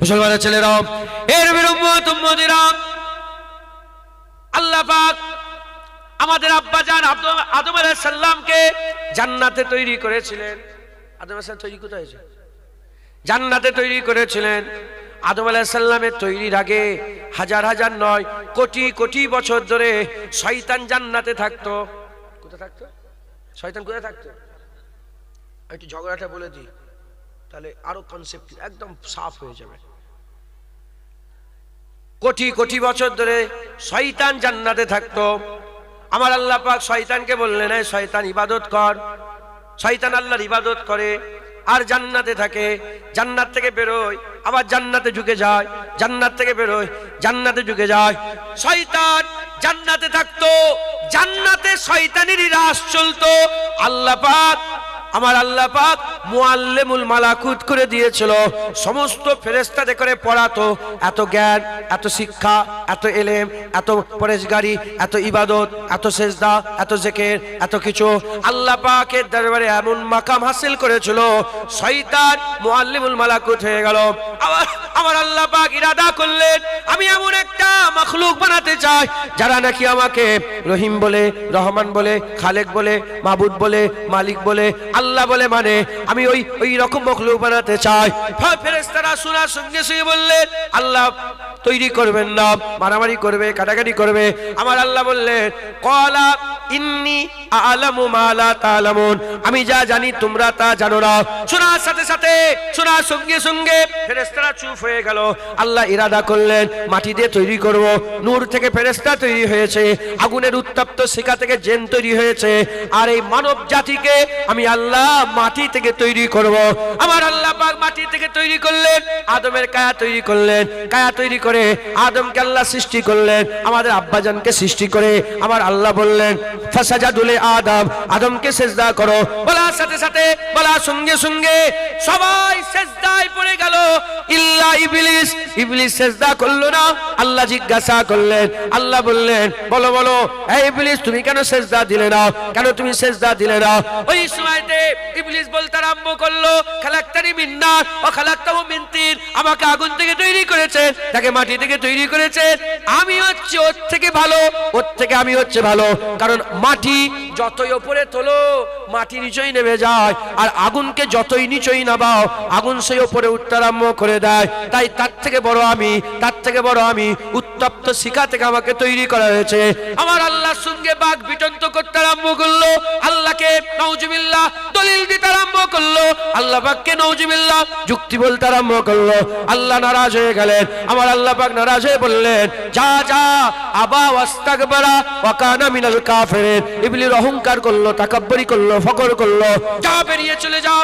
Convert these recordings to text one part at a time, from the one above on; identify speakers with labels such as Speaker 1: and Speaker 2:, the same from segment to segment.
Speaker 1: মুসলমানের ছেলেরা, এর উম্মত উম্মতিরা, আল্লাহ পাক আমাদের আব্বাজান আদম আলাইহিস সালামকে জান্নাতে তৈরি করেছিলেন। আদম আলাইহিস সালাম তৈরি কোথায় হয়েছে? জান্নাতে তৈরি করেছিলেন। আদম আলাইহিস সালামের তৈরির আগে হাজার হাজার নয় কোটি কোটি বছর ধরে শয়তান জান্নাতে থাকতো। কোথায় থাকতো? শয়তান কোথায় থাকতো? একটু ঝগড়াটা বলে দিই, তাহলে আরো কনসেপ্ট একদম সাফ হয়ে যাবে। কোটি কোটি বছর ধরে শয়তান জান্নাতে থাকতো। আমার আল্লাহ পাক শয়তানকে বললেন, এই শয়তান ইবাদত কর। শয়তান আল্লাহর ইবাদত করে আর জান্নাতে থাকে। জান্নাত থেকে বেরোয়, আবার জান্নাতে ঢুকে যায়, জান্নাত থেকে বেরোয়, জান্নাতে ঢুকে যায়। শয়তান জান্নাতে থাকতো, জান্নাতে শয়তানেরই রাস চলতো। আল্লাহ পাক, আমার আল্লাহ পাক মুআল্লিমুল মালাকুত করে দিয়েছিল। সমস্ত ফেরেশতাদের করে পড়াতো। এত জ্ঞান, এত শিক্ষা, এত ইলম, এত পরহেজগারি, এত ইবাদত, এত সেজদা, এত জিকির, এত কিছু আল্লাহ পাকের দরবারে এমন মাকাম হাসিল করেছিল, শয়তান মুআল্লিমুল মালাকুত হয়ে গেল। আমার আল্লাহ পাক ইরাদা করলেন, আমি এমন একটা মাখলুক বানাতে চাই যারা নাকি আমাকে রহিম বলে, রহমান বলে, খালেক বলে, মাবুদ বলে, মালিক বলে, আল্লাহ বলে, মানে আমি ওই রকম মাখলুক বানাতে চাই। ফেরেশতারা শোনার সঙ্গে সঙ্গে বললেন, আল্লাহ তৈরি করবেন না, মারামারি করবে, কাটাকাটি করবে। আমার আল্লাহ বললেন, ক্বালা ইন্নী আ'লামু মা লা তা'লামুন, আমি যা জানি তোমরা তা জানো না। শোনার সাথে সাথে, শোনার সঙ্গে সঙ্গে ফেরেশতারা চুপ হয়ে গেল। আল্লাহ ইরাদা করলেন, মাটি দিয়ে তৈরি করব। নূর থেকে ফেরেশতা তৈরি হয়েছে, আগুনের উত্তপ্ত শিখা থেকে জিন তৈরি হয়েছে, আর এই মানব জাতিকে আমি আল্লাহ মাটি থেকে তৈরি করব। আমার আল্লাহ পাক মাটি থেকে তৈরি করলেন, আদমের কায়া তৈরি করলেন। কায়া তৈরি করে আদমকে আল্লাহ সৃষ্টি করলেন, আমাদের আব্বাজানকে সৃষ্টি করে আমার আল্লাহ বললেন, ফাসাজাদু লি আদম, আদমকে সিজদা করো। বলার সাথে সাথে, বলার সঙ্গে সঙ্গে সবাই সিজদায় পড়ে গেল, ইল্লা ইবলিস। ইবলিস সিজদা করলো না। আল্লাহ জিজ্ঞাসা করলেন, আল্লাহ বললেন, বলো বলো, এই ইবলিস তুমি কেন সিজদা দিলে না? কেন তুমি সিজদা দিলে না? ওই সময়তে ইবলিস বলতে আরম্ভ করলো, খালাকতানি মিন নার ওয়া খালাকতাহু মিন তিন, আমাকে আগুন থেকে তৈরি করেছেন, তাকে মাটি থেকে তৈরি করেছেন। আমি হচ্ছে ওর থেকে ভালো, ওর থেকে আমি হচ্ছে ভালো। কারণ মাটি যতই উপরে তোলো, মাটি নিচেই নেমে যায়, আর আগুনকে যতই নিচেই নামাও, আগুন সেই উপরে উঠতে আরম্ভ করে দেয়। তাই তার থেকে বড় আমি, তার থেকে বড় আমি। উত্তপ্ত শিখা থেকে আমাকে তৈরি করা হয়েছে। আমার আল্লাহর সঙ্গে বাক বিতন্ত করতে আরম্ভ করলো, আল্লাহকে নাউজুবিল্লাহ দলিল দিতে আরম্ভ করলো, আল্লাহ পাককে নাউজুবিল্লাহ যুক্তি বলতে আরম্ভ করলো। আল্লাহ নারাজ হয়ে গেলেন। আমার আল্লাহ পাক নারাজ হয়ে বললেন, যা যা, আবা ওয়াস্তাকবারা ওয়া কানা মিনাল কাফিরিন। ইবলিস অহংকার করলো, তাকাব্বুরি করলো, ফখর করলো, যা বেরিয়ে চলে যাও,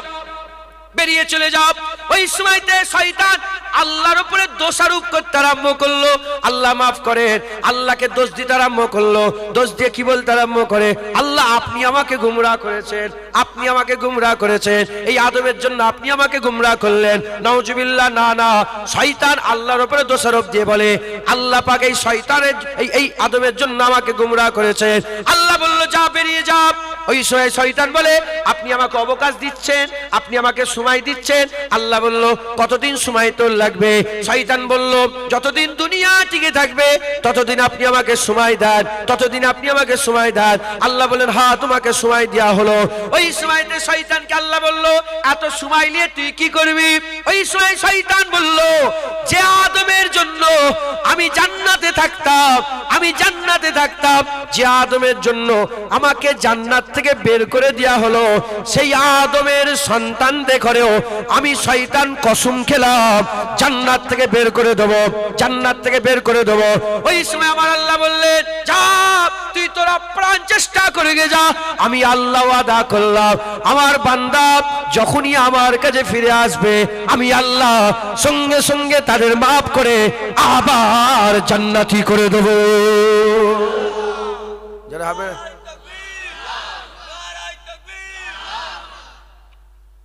Speaker 1: বেরিয়ে চলে যাও। ওই সময়তে শয়তান আল্লাহর উপরে দোষারোপ করতে আরম্ভ করলো, আল্লাহ মাফ করেন, আল্লাহকে দোষ দিতে আরম্ভ করলো। দোষ দিয়ে কি বলতে আরম্ভ করে, আল্লাহ আপনি আমাকে গুমরাহ করেছেন, আপনি আমাকে গুমরাহ করেছেন, এই আদমের জন্য আপনি আমাকে গুমরাহ করলেন। নাউজুবিল্লাহ, না না, শয়তান আল্লাহর উপরে দোষারোপ দিয়ে বলে, আল্লাহ পাক এই শয়তানের এই আদমের জন্য আমাকে গুমরাহ করেছেন। আল্লাহ বলল, যা বেরিয়ে যা। ওই সময় শয়তান বলে, আপনি আমাকে অবকাশ দিচ্ছেন, আপনি আমাকে সময় দিচ্ছেন। আল্লাহ বলল, কতদিন সময় তোর লাগবে? শয়তান বলল, যতদিন দুনিয়া টিকে থাকবে ততদিন আপনি আমাকে সময় দেন, ততদিন আপনি আমাকে সময় দেন। আল্লাহ বললেন, হ্যাঁ তোমাকে সময় দেয়া হলো। ওই সময়তে শয়তানকে আল্লাহ বলল, এত সময় নিয়ে তুই কি করবি? ওই সময় শয়তান বলল, যে আদমের জন্য আমি জান্নাতে থাকতাম, আমি জান্নাতে থাকতাম, যে আদমের জন্য আমাকে জান্নাত থেকে বের করে দেয়া হলো, সেই আদমের সন্তানদের ঘরেও আমি শয়তান কসম খেলাম জান্নাত থেকে বের করে দেব, জান্নাত থেকে বের করে দেব। ওই সময় আমার আল্লাহ বললেন, যা তুই তোরা প্রাণ চেষ্টা করে গে যা, আমি আল্লাহ ওয়াদা করলাম আমার বান্দা যখনই আমার কাছে ফিরে আসবে, আমি আল্লাহ সঙ্গে সঙ্গে তাদের মাফ করে আবার জান্নাতি করে দেব। যারা হবে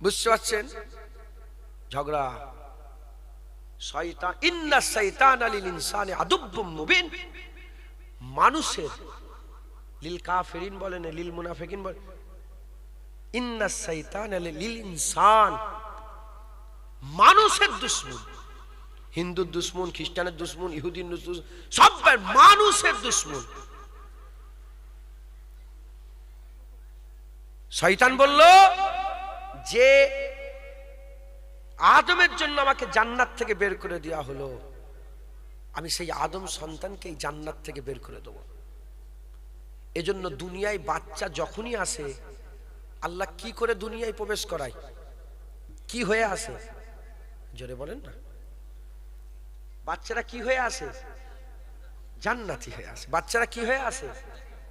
Speaker 1: বুঝতে পারছেন? ঝগড়া শয়তান, ইন্না শাইতানা লিল ইনসানি আদুব্বুম মুবিন। মানুষের লিল কাফিরিন বলেন, লিল মুনাফিকিন বলেন, ইন্না শাইতানা লিল ইনসান, মানুষের দুশমন। হিন্দুর দুশ্মন, খ্রিস্টানের দুশ্মন, ইহুদির দুশ্মন, সব মানুষের দুশ্মন। শয়তান বলল যে আদমের জন্য আমাকে জান্নাত থেকে বের করে দেওয়া হলো, আমি সেই আদম সন্তানকে এই জান্নাত থেকে বের করে দেব। এজন্য দুনিয়ায় বাচ্চা যখনই আসে, আল্লাহ কি করে দুনিয়ায় প্রবেশ করায়? কি হয়ে আসে? জোরে বলেন না। বাচ্চারা কি হয়ে আসে? জান্নাতি হয়ে আসে। বাচ্চারা কি হয়ে আসে?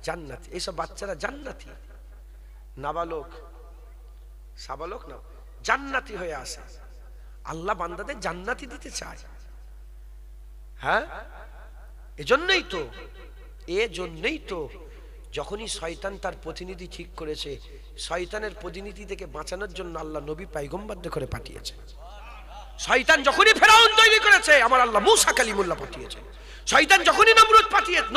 Speaker 1: জান্নাতি। এইসব বাচ্চারা জান্নাতি, নাবালক সাবালক না, জান্নাতি হয়ে আসে। আল্লাহ বান্দাদের জান্নাতি দিতে চায়। হ্যাঁ, এজন্যই তো যখনই শয়তান তার প্রতিনিধি ঠিক করেছে, শয়তানের প্রতিনিধি থেকে বাঁচানোর জন্য আল্লাহ নবী পয়গম্বরদের করে পাঠিয়েছে। শয়তান যখনই ফেরাউন তৈরি করেছে, আমার আল্লাহ মুসা কালিমুল্লাহ পাঠিয়েছে। শয়তান যখনই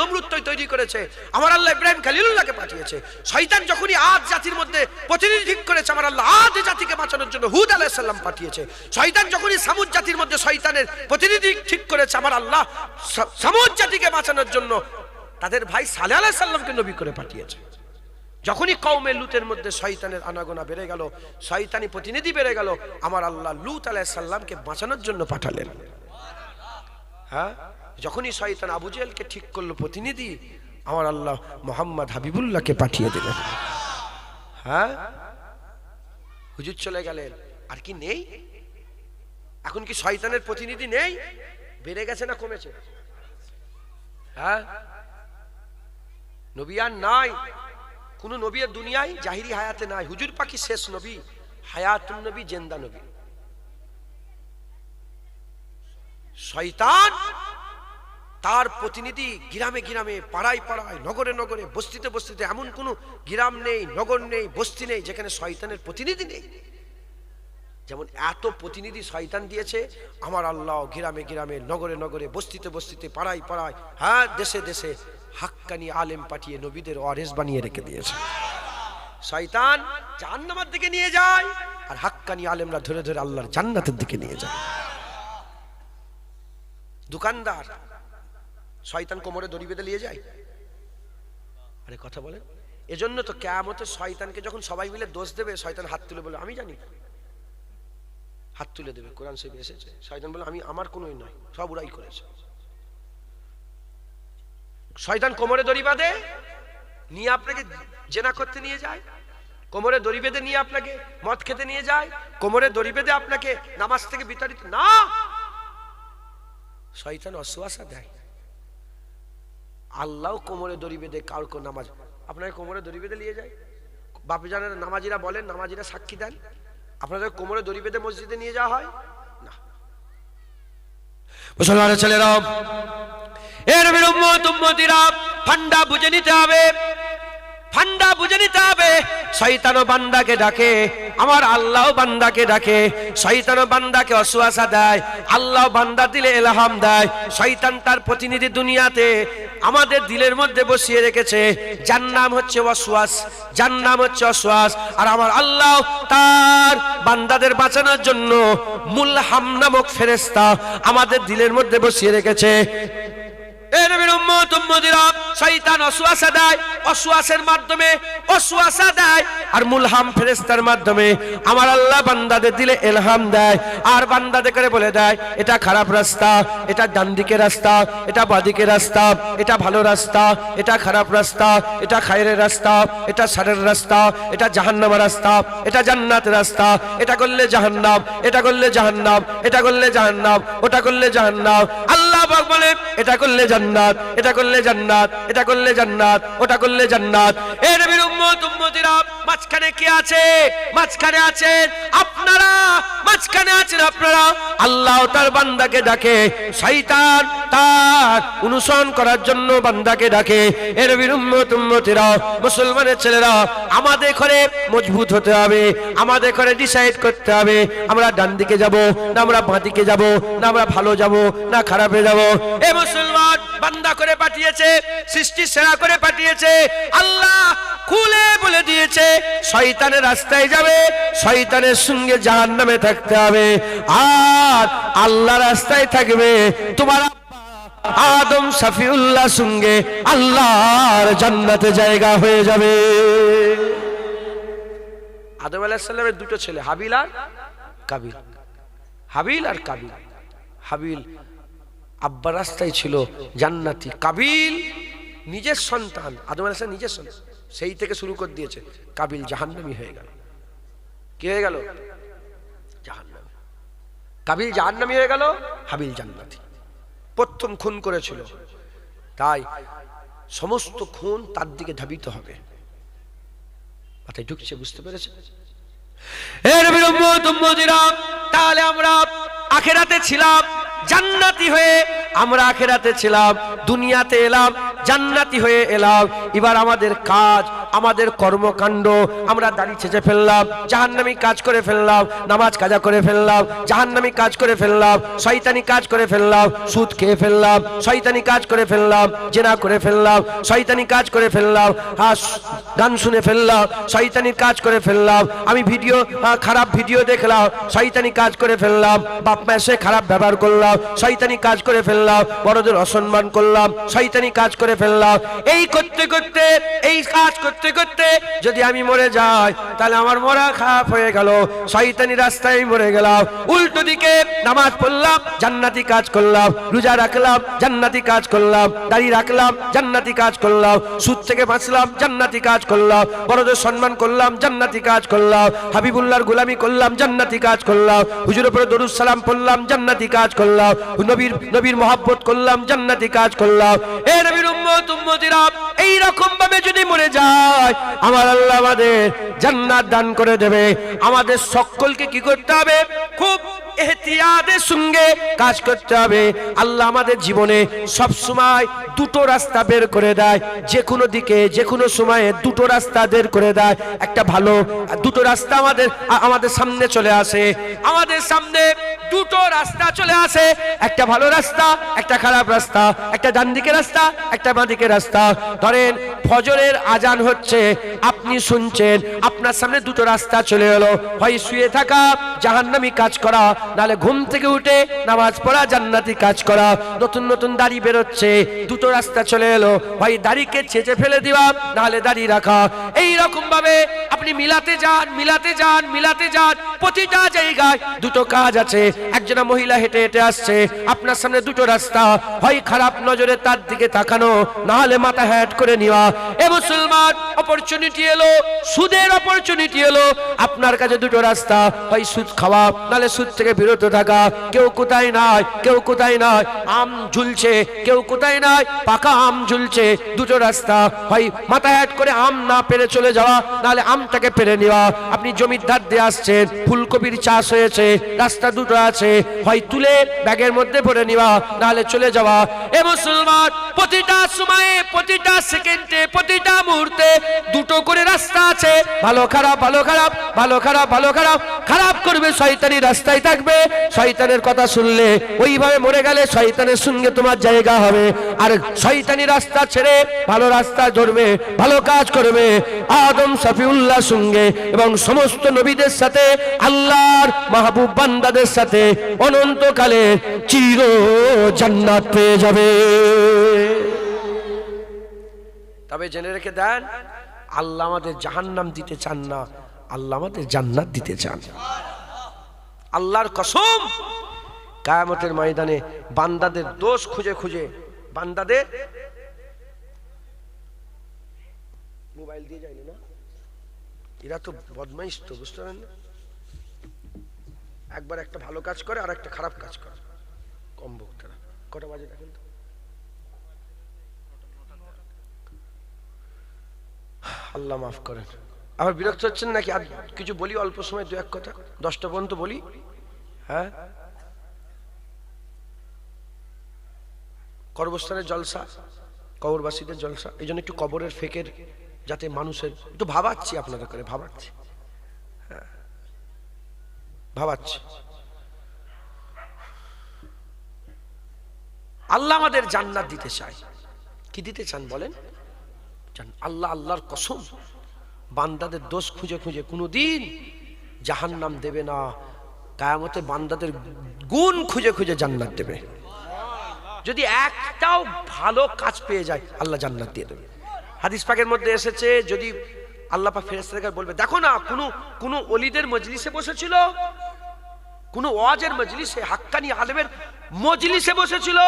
Speaker 1: নমরুদ তৈরি করেছে, আমার আল্লাহ ইব্রাহিম খলিলুল্লাহকে পাঠিয়েছে। শয়তান যখনই আদ জাতির মধ্যে প্রতিনিধি ঠিক করেছে, আমার আল্লাহ আদ জাতিকে বাঁচানোর জন্য হুদ আলাইহিস সালাম পাঠিয়েছে। শয়তান যখনই সামুদ জাতির মধ্যে শয়তানের প্রতিনিধি ঠিক করেছে, আমার আল্লাহ সামুদ জাতিকে বাঁচানোর জন্য তাদের ভাই সালেহ আলাইহিস সালামকে নবী করে পাঠিয়েছে। যখনই কওমে লুতের মধ্যে শয়তানের আনাগোনা বেড়ে গেল, শয়তানি প্রতিনিধি বেড়ে গেল, আমার আল্লাহ লুত আলাইহিস সালামকে বাঁচানোর জন্য পাঠালেন। হ্যাঁ, যখনই শয়তান আবু জেহেলকে ঠিক করলো প্রতিনিধি, আমার আল্লাহ মুহাম্মদ হাবিবুল্লাহকে পাঠিয়ে দিলেন। হ্যাঁ, হুজুর চলে গেলেন, আর কি নেই? এখন কি শয়তানের প্রতিনিধি নেই? বেড়ে গেছে না কমেছে? হ্যাঁ, নবী আর নাই। কোন নবী আর দুনিয়ায় জাহিরি হায়াতে নাই। হুজুর পাকি শেষ নবী, হায়াতুন নবী, জিন্দা নবী। শয়তান তার প্রতিনিধি গ্রামে গ্রামে, পাড়ায় পাড়ায়, নগরে নগরে, বস্তিতে বস্তিতে, এমন কোন গ্রাম নেই, নগর নেই, বস্তি নেই যেখানে শয়তানের প্রতিনিধি নেই। যেমন এত প্রতিনিধি শয়তান দিয়েছে, আমার আল্লাহ গ্রামে গ্রামে, নগরে নগরে, বস্তিতে বস্তিতে, পাড়ায় পাড়ায়, হ্যাঁ দেশে দেশে হাক্কানি আলেম পাঠিয়ে নবীদের ওয়ারিস বানিয়ে রেখে দিয়েছে। শয়তান জাহান্নামের দিকে নিয়ে যায়, আর হাক্কানি আলেমরা ধরে ধরে আল্লাহর জান্নাতের দিকে নিয়ে যায়। দোকানদার শয়তান কোমরে দড়ি বেঁধে নিয়ে যায়। আরে কথা বলেন। এজন্য তো কিয়ামতে শয়তানকে যখন সবাই মিলে দোষ দেবে, শয়তান হাত তুলে বলে আমি জানি, হাত তুলে দেবে। কোরআন শরীফে এসেছে, শয়তান বলে আমি, আমার কোনোই নয়, সব ওরাই করেছে। শয়তান কোমরে দড়ি বাঁধে নিয়ে আপনাকে জেনা করতে নিয়ে যায়, কোমরে দড়ি বেঁধে নিয়ে আপনাকে মদ খেতে নিয়ে যায়, কোমরে দড়ি বেঁধে আপনাকে নামাজ থেকে বিতাড়িত না। শয়তান ওয়াসওয়াসা দেয়। আল্লাহ কোমরে দড়ি বেঁধে কাউকে নামাজ, আপনাকে কোমরে দড়ি বেঁধে নিয়ে যায়। বাপজানের নামাজিরা বলেন, নামাজিরা সাক্ষী দেন, আপনাদের কোমরে দড়ি বেঁধে মসজিদে নিয়ে যাওয়া হয় না। মুসলমানের ছেলেরা, এর উম্মতিরা ফান্ডা বুঝে নিতে হবে, ফান্ডা বুঝে নিতে হবে। শয়তানও বান্দাকে ডাকে, আমার আল্লাহ বান্দাকে ডাকে। শয়তানও বান্দাকে ওয়াসওয়াসা দেয়, আল্লাহ বান্দা দিলে ইলহাম দেয়। শয়তান তার প্রতিনিধি দুনিয়াতে আমাদের দিলের মধ্যে বসিয়ে রেখেছে, যার নাম হচ্ছে ওয়াসওয়াস, যার নাম হচ্ছে ওয়াসওয়াস। আর আমার আল্লাহ তার বান্দাদের বাঁচানোর জন্য মুলহাম নামক ফেরেশতা আমাদের দিলের মধ্যে বসিয়ে রেখেছে। শয়তান ওয়াসওয়াসা দেয়, ওয়াসওয়াসের মাধ্যমে ওয়াসওয়াসা দেয়, আর মুলহাম ফেরেশতার মাধ্যমে আমার আল্লাহ বান্দাদের দিলে ইলহাম দেয়। আর বান্দাদের করে বলে দেয় এটা খারাপ রাস্তা, এটা ডান দিকের রাস্তা, এটা বাঁদিকের রাস্তা, এটা ভালো রাস্তা, এটা খারাপ রাস্তা, এটা খায়রের রাস্তা, এটা শারের রাস্তা, এটা জাহান্নামের রাস্তা, এটা জান্নাতের রাস্তা, এটা করলে জাহান্নাম, এটা করলে জাহান্নাম, এটা করলে জাহান্নাম, ওটা করলে জাহান্নাম। আল্লাহ পাক বলে এটা করলে জান্নাত, এটা করলে জান্নাত, এটা করলে জান্নাত, ওটা করলে জান্নাত। এ নবীর উম্মত উম্মতিরা, মাঝখানে কে আছে? মাঝখানে আছেন আপনারা, মাঝখানে আছেন আপনারা। আল্লাহ তার বান্দাকে ডাকে, শয়তান তার অনুসরণ করার জন্য বান্দাকে ডাকে। এ নবীর উম্মত উম্মতিরা, মুসলমানের ছেলেরা, আমাদের ঘরে মজবুত হতে হবে, আমাদের ঘরে ডিসাইড করতে হবে আমরা ডান দিকে যাব না আমরা বাঁ দিকে যাব, না আমরা ভালো যাব না খারাপে যাব। এ মুসলমান বান্দা করে পাঠিয়েছে, সৃষ্টি সেরা করে পাঠিয়েছে আল্লাহ। খুলে বলে দিয়েছে শয়তানের রাস্তায় যাবে, শয়তানের সঙ্গে জাহান্নামে থাকতে হবে, আর আল্লাহ রাস্তায় থাকবে তোমার আদম শফিউল্লাহ সঙ্গে আল্লাহর জান্নাতে জায়গা হয়ে যাবে। আদম আলাইহিস সালামের দুটো ছেলে, হাবিল আর কাবিল। হাবিল আর কাবিল। হাবিল আব্বার রাস্তায় ছিল জান্নাতি, কাবিল নিজের সন্তান, আদম আলাইহিস সালাম নিজের সন্তান, সেই থেকে শুরু করে দিয়েছে। কাবিল জাহান্নামী হয়ে গেল। কি হয়ে গেল? জাহান্নামী। কাবিল জাহান্নামী হয়ে গেল, হাবিল জান্নাতি। প্রথম খুন করেছিল, তাই সমস্ত খুন তার দিকে ধাবিত হবে। মাথায় ঢুকছে? বুঝতে পেরেছে? তাহলে আমরা আখিরাতে ছিলাম জান্নাতি হয়ে, আমরা আখিরাতে ছিলাম, দুনিয়াতে এলাম জান্নাতি হয়ে এলাম। এবার আমাদের কাজ, আমাদের কর্মকাণ্ড, আমরা দাড়ি ছেঁচে ফেললাম, জাহান্নামী কাজ করে ফেললাম, নামাজ কাজা করে ফেললাম, জাহান্নামী কাজ করে ফেললাম, শয়তানি কাজ করে ফেললাম, সুদ খেয়ে ফেললাম, শয়তানি কাজ করে ফেললাম, জেনা করে ফেললাম, শয়তানি কাজ করে ফেললাম, গান শুনে ফেললাম, শয়তানি কাজ করে ফেললাম, আমি খারাপ ভিডিও দেখলাম, শয়তানি কাজ করে ফেললাম, বাপ মায়ের সাথে খারাপ ব্যবহার করলাম, শয়তানি কাজ করে ফেললাম, বড়দের অসম্মান করলাম, শয়তানি কাজ করে ফেললাম। এই করতে করতে, এই কাজ করতে করতে যদি আমি মরে যাই, তাহলে আমার মরা খারাপ হয়ে গেল, শয়তানি রাস্তায় মরে গেলাম। উল্টো দিকে নামাজ পড়লাম, জান্নাতি কাজ করলাম, রোজা রাখলাম, জান্নাতি কাজ করলাম, দাড়ি রাখলাম, জান্নাতি কাজ করলাম, সুদ থেকে বাঁচলাম, জান্নাতি কাজ করলাম, বড়দের সম্মান করলাম, জান্নাতি কাজ করলাম, হাবিবুল্লাহর গোলামি করলাম, জান্নাতি কাজ করলাম, হুজুরের উপরে দরুদ সালাম পড়লাম, জান্নাতি কাজ করলাম, নবীর মহব্বত করলাম, জান্নাতি কাজ করলাম। এ নবীর উম্মত উম্মতিরা, এই রকম ভাবে যদি মরে যায়, আমার আল্লাহ আমাদের জান্নাত দান করে দেবে। আমাদের সকলকে কি করতে হবে? খুব এহতিয়াতের সঙ্গে কাজ করতে হবে। আল্লাহ আমাদের জীবনে সব সময় দুটো রাস্তা বের করে দেয়, যে কোনো দিকে যে কোনো সময়ে দুটো রাস্তা বের করে দেয়। একটা ভালো, দুটো রাস্তা আমাদের সামনে চলে আসে, আমাদের সামনে দুটো রাস্তা চলে আসে, একটা ভালো রাস্তা, একটা খারাপ রাস্তা, একটা ডান দিকে রাস্তা, একটা বাঁ দিকে রাস্তা। ধরেন ফজরের আজান হচ্ছে, আপনি শুনছেন, আপনার সামনে দুটো রাস্তা চলে এলো, হয় শুয়ে থাকা, জাহান্নামী কাজ করা, নালে ঘুম থেকে উঠে নামাজ পড়া, জান্নাতি কাজ করা। নতুন নতুন দাড়ি বেরোচ্ছে, দুটো রাস্তা চলে এলো, হয় দাড়িকে ছেঁচে ফেলে দিবা, নাহলে দাড়ি রাখা। এই রকম ভাবে আপনি মিলাতে যান, মিলাতে যান, মিলাতে যান। প্রতিটা জায়গায় দুটো কাজ আছে। একজন মহিলা হেঁটে হেঁটে আসছে, আপনার সামনে দুটো রাস্তা, হয় খারাপ নজরে তার দিকে তাকানো, নাহলে মাথা হ্যাট করে নেওয়া। এ মুসলমান, অপরচুনিটি এলো, সুদের অপরচুনিটি এলো, আপনার কাছে দুটো রাস্তা, হয় সুদ খাওয়া, নাহলে সুদ থেকে বিরত থাকা। কেউ কোথায় নাই, কেউ কোথায় নাই, আম ঝুলছে, কেউ কোথায় নাই, পাকা আম ঝুলছে। দুটো রাস্তা, হয় মাথা হ্যাট করে আম না পেরে চলে যাওয়া, নাহলে আমটাকে পেরে নেওয়া। আপনি জমির ধার দিয়ে আসছেন, ফুলকপির চাষ হয়েছে, রাস্তা দুটো আছে, হয় তুলে ব্যাগের মধ্যে ভরে নেওয়া, নাহলে চলে যাওয়া। এ মুসলমান, প্রতিটা সময়ে, প্রতিটা সেকেন্ডে, প্রতিটা মুহূর্তে দুটো করে রাস্তা আছে। ভালো খারাপ, ভালো খারাপ, ভালো খারাপ, ভালো খারাপ। খারাপ করবে শয়তানি রাস্তায় থাকবে, শয়তানের কথা শুনলে, ওইভাবে মরে গেলে শয়তানের সঙ্গে তোমার জায়গা হবে। আর শয়তানি রাস্তা ছেড়ে ভালো রাস্তা ধরবে, ভালো কাজ করবে, আদম শফিউল্লাহ সঙ্গে এবং সমস্ত নবীদের সাথে, আল্লাহর মাহবুব বান্দাদের সাথে অনন্তকালে চির জান্নাত পেয়ে যাবে। তবে জেনে রেখে দেন, আল্লাহ আমাদের জাহান্নাম দিতে চান না, আল্লাহ আমাদের জান্নাত দিতে চান। আল্লাহর কসম, কিয়ামতের ময়দানে বান্দাদের দোষ খুঁজে খুঁজে, বান্দাদের মোবাইল দিয়ে যায়নি না, এরা তো বদমাইশ, তো বুঝতে পারেন না, একবার একটা ভালো কাজ করে আর একটা খারাপ কাজ করে, কম বক্তারা। কটা বাজে দেখেন তো? আল্লাহ মাফ করেন। আবার বিরক্ত হচ্ছেন নাকি? আর কিছু বলি অল্প সময়, দু এক কথা, 10টা পর্যন্ত বলি। হ্যাঁ, কবরস্থানের জলসা, কবরবাসীদের জলসা, এই জন্য একটু কবরের ফেকের, যাতে মানুষের একটু ভাবাচ্ছি, আপনাদের করে ভাবাচ্ছি, হ্যাঁ ভাবাচ্ছি। আল্লাহ আমাদের জান্নাত দিতে চায়। কি দিতে চান বলেন? আল্লাহ, আল্লাহর কসম, বান্দাদের দোষ খুঁজে খুঁজে কোনোদিন জাহান্নাম দেবে না, কিয়ামতে বান্দাদের গুণ খুঁজে খুঁজে জান্নাত দেবে। যদি একটাও ভালো কাজ পেয়ে যায় আল্লাহ জান্নাত দিয়ে দেবে। হাদিস পাকের মধ্যে এসেছে, যদি আল্লাহ পাক ফেরেশতাদেরকে বলবে, দেখো না কোনো ওলিদের মজলিসে বসেছিল, কোনো ওয়াজের মজলিসে, হাক্কানি আলেমের মজলিসে বসেছিল,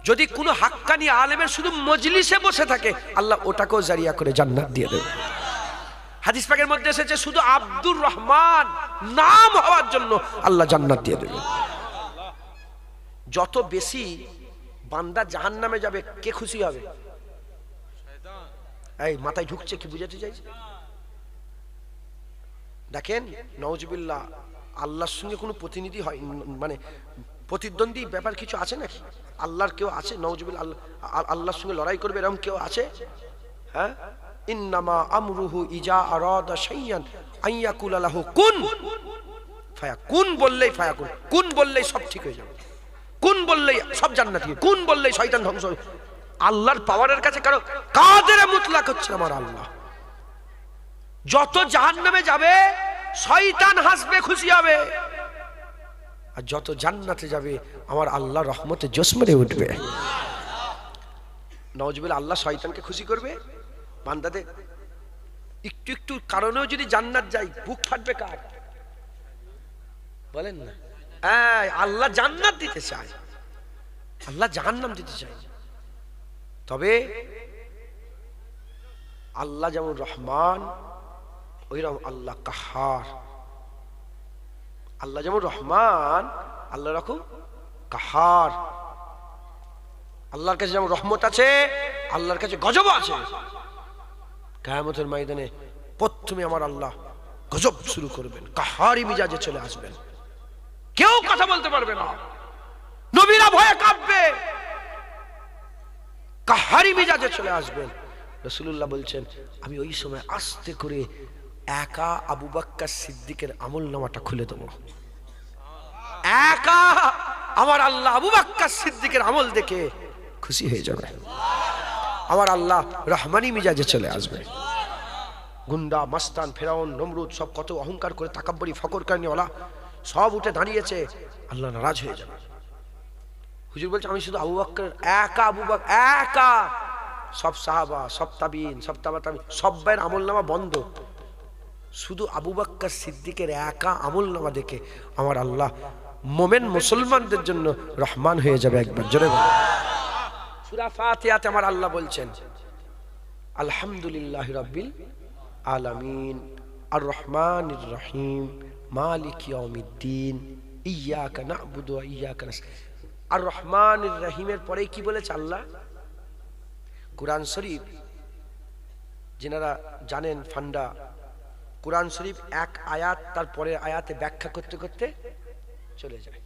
Speaker 1: যদি কোনো হাক্কানি আলেমের শুধু মজলিসে বসে থাকে আল্লাহ ওটাকেও জারিয়া করে জান্নাত দিয়ে দেবে। হাদিস পাকের মধ্যে এসেছে, শুধু আব্দুর রহমান নাম হওয়ার জন্য আল্লাহ জান্নাত দিয়ে দেবে। যত বেশি বান্দা জাহান্নামে যাবে কে খুশি হবে? এই মাথায় ঢুকছে কি বুঝাতে চাইছে? দেখেন নাউজুবিল্লাহ, আল্লাহর সঙ্গে কোনো প্রতিনিধি হয়, মানে প্রতিদ্বন্দ্বী ব্যাপার কিছু আছে নাকি? আল্লাহর কেউ আছে নাউজুবিল্লাহ আল্লাহর সঙ্গে লড়াই করবে এরকম কেউ আছে? হ্যাঁ, ইন্নামা আমরুহু ইজা আরাদা শাইয়ান আইয়াকুলা লাহু কুন ফায়াকুন, বললেই ফায়াকুন, কুন বললেই সব ঠিক হয়ে যাবে, কুন বললেই সব জান্নাতি, কুন বললেই শয়তান ধ্বংস হবে। আল্লাহর পাওয়ারের কাছে কারো কাদের মুতলাক হচ্ছে আমার আল্লাহ। যত জাহান্নামে যাবে শয়তান হাসবে, খুশি হবে, আর যত জান্নাতে যাবে আমার আল্লাহ রহমতে জোশ মেরে উঠবে। নাউজুবিল্লাহ, আল্লাহ শয়তানকে খুশি করবে, বান্দাদের একটু একটু কারণেও যদি জান্নাত যায় বুক ফাটবে কার? বলেন না। আল্লাহ জান্নাত দিতে চায়, আল্লাহ জাহান্নাম দিতে চায়। তবে আল্লাহ যেমন রহমান ওইরকম আল্লাহ কাহার। আল্লাহ যেমন রহমান আল্লাহ রকম কাহার। আল্লাহর কাছে যেমন রহমত আছে আল্লাহর কাছে গজব আছে। কিয়ামতের ময়দানে প্রথমে আমার আল্লাহ গজব শুরু করবেন, কাহারি মিজাজে চলে আসবেন, কেউ কথা বলতে পারবে না, নবীরা ভয়ে কাঁপবে, কাহারি মিজাজে চলে আসবেন। রাসূলুল্লাহ বলছেন, আমি ওই সময় আস্তে করে একা আবু বকর সিদ্দিকের আমলনামাটা খুলে দেব। একা আমার আল্লাহ আবু বকর সিদ্দিকের আমল দেখে খুশি হয়ে যাবে, আমার আল্লাহ রহমানি মিজাজে চলে আসবে। গুন্ডা মাস্তান ফেরাউন নমরুদ সব কত অহংকার করে তাকাব্বরি ফকর কারণেওয়ালা সব উঠে দাঁড়িয়েছে, আল্লাহ নারাজ হয়ে যাবে। হুজুর বলছে, আমি শুধু আবু বকর একা, আবু বকর একা, সব সাহাবা সব তাবিন সব তাবা তাবিন সব্বাইয়ের আমলনামা বন্ধ, শুধু আবু বকর সিদ্দিকের একা আমলনামা দেখে আমার আল্লাহ মোমেন মুসলমানদের জন্য রহমান হয়ে যাবে। একবার জোরে বলুন। সূরা ফাতিহাতে আমার আল্লাহ বলছেন, আলহামদুলিল্লাহি রাব্বিল আলামিন আর রহমানির রহিম মালিক ইয়াউমিদ্দিন ইয়্যাকা না'বুদু ওয়া ইয়্যাকা নাস্তাইন। আর রহমানির রহিমের পরে কি বলেছে আল্লাহ? কুরআন শরীফ যারা জানেন ফান্ডা, কুরআন শরীফ এক আয়াত তার পরের আয়াতে ব্যাখ্যা করতে করতে চলে যায়।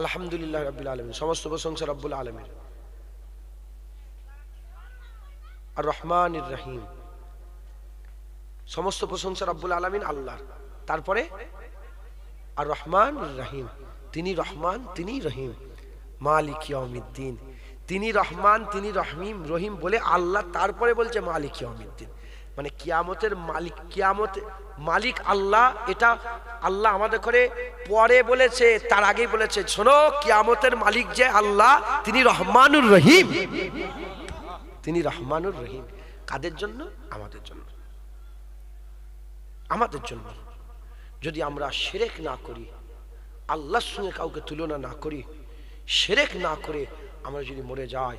Speaker 1: আলহামদুলিল্লাহ রাব্বিল আলামিন, সমস্ত প্রশংসা রব্বুল আলামিন। আর রহমানির রহিম, সমস্ত প্রশংসা রব্বুল আলামিন আল্লাহর। তারপরে আর রহমান রহিম, তিনি রহমান তিনি রহিম, মালিক ইয়াউমিদ্দিন, তিনি রহমান তিনি রহিম রহিম বলে আল্লাহ তারপরে বলছে মালিক ইয়াউমিদ্দিন, মানে কিয়ামতের মালিক, কিয়ামতের মালিক আল্লাহ। এটা আল্লাহ আমাদের করে পরে বলেছে, তার আগেই বলেছে, শোনো কিয়ামতের মালিক যে আল্লাহ তিনি রহমানুর রহিম, তিনি রহমানুর রহিম। কাদের জন্য? আমাদের জন্য, আমাদের জন্য। যদি আমরা শিরক না করি, আল্লাহর সঙ্গে কাউকে তুলনা না করি, শিরক না করে আমরা যদি মরে যাই,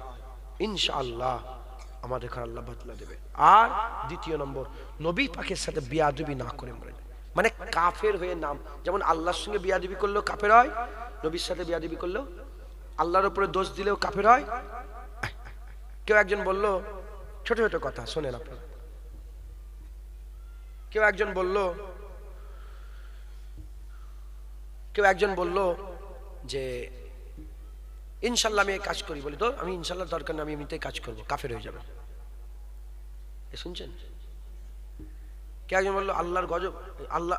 Speaker 1: ইনশাআল্লাহ আমাদের আল্লাহ বদলা দেবে। আর দ্বিতীয় নম্বর, নবী পাকের সাথে বিয়াদবি না করে মরে যায়, মানে কাফের হয়ে নাম, যেমন আল্লাহর সঙ্গে বিয়াদবি করলেও কাফের হয়, নবীর সাথে বিয়াদবি করলেও, আল্লাহর উপরে দোষ দিলেও কাফের হয়। কেউ একজন বলল, ছোট ছোট কথা শোনেন আপনারা, কেউ একজন বলল যে ইনশাল্লাহ আমি এই কাজ করি, বলি তো আমি ইনশাল্লাহ দরকার না, আমি এমনিতেই কাজ করবো, কাফের হয়ে যাবে। শুনছেন? কে একজন বললো আল্লাহর গজব,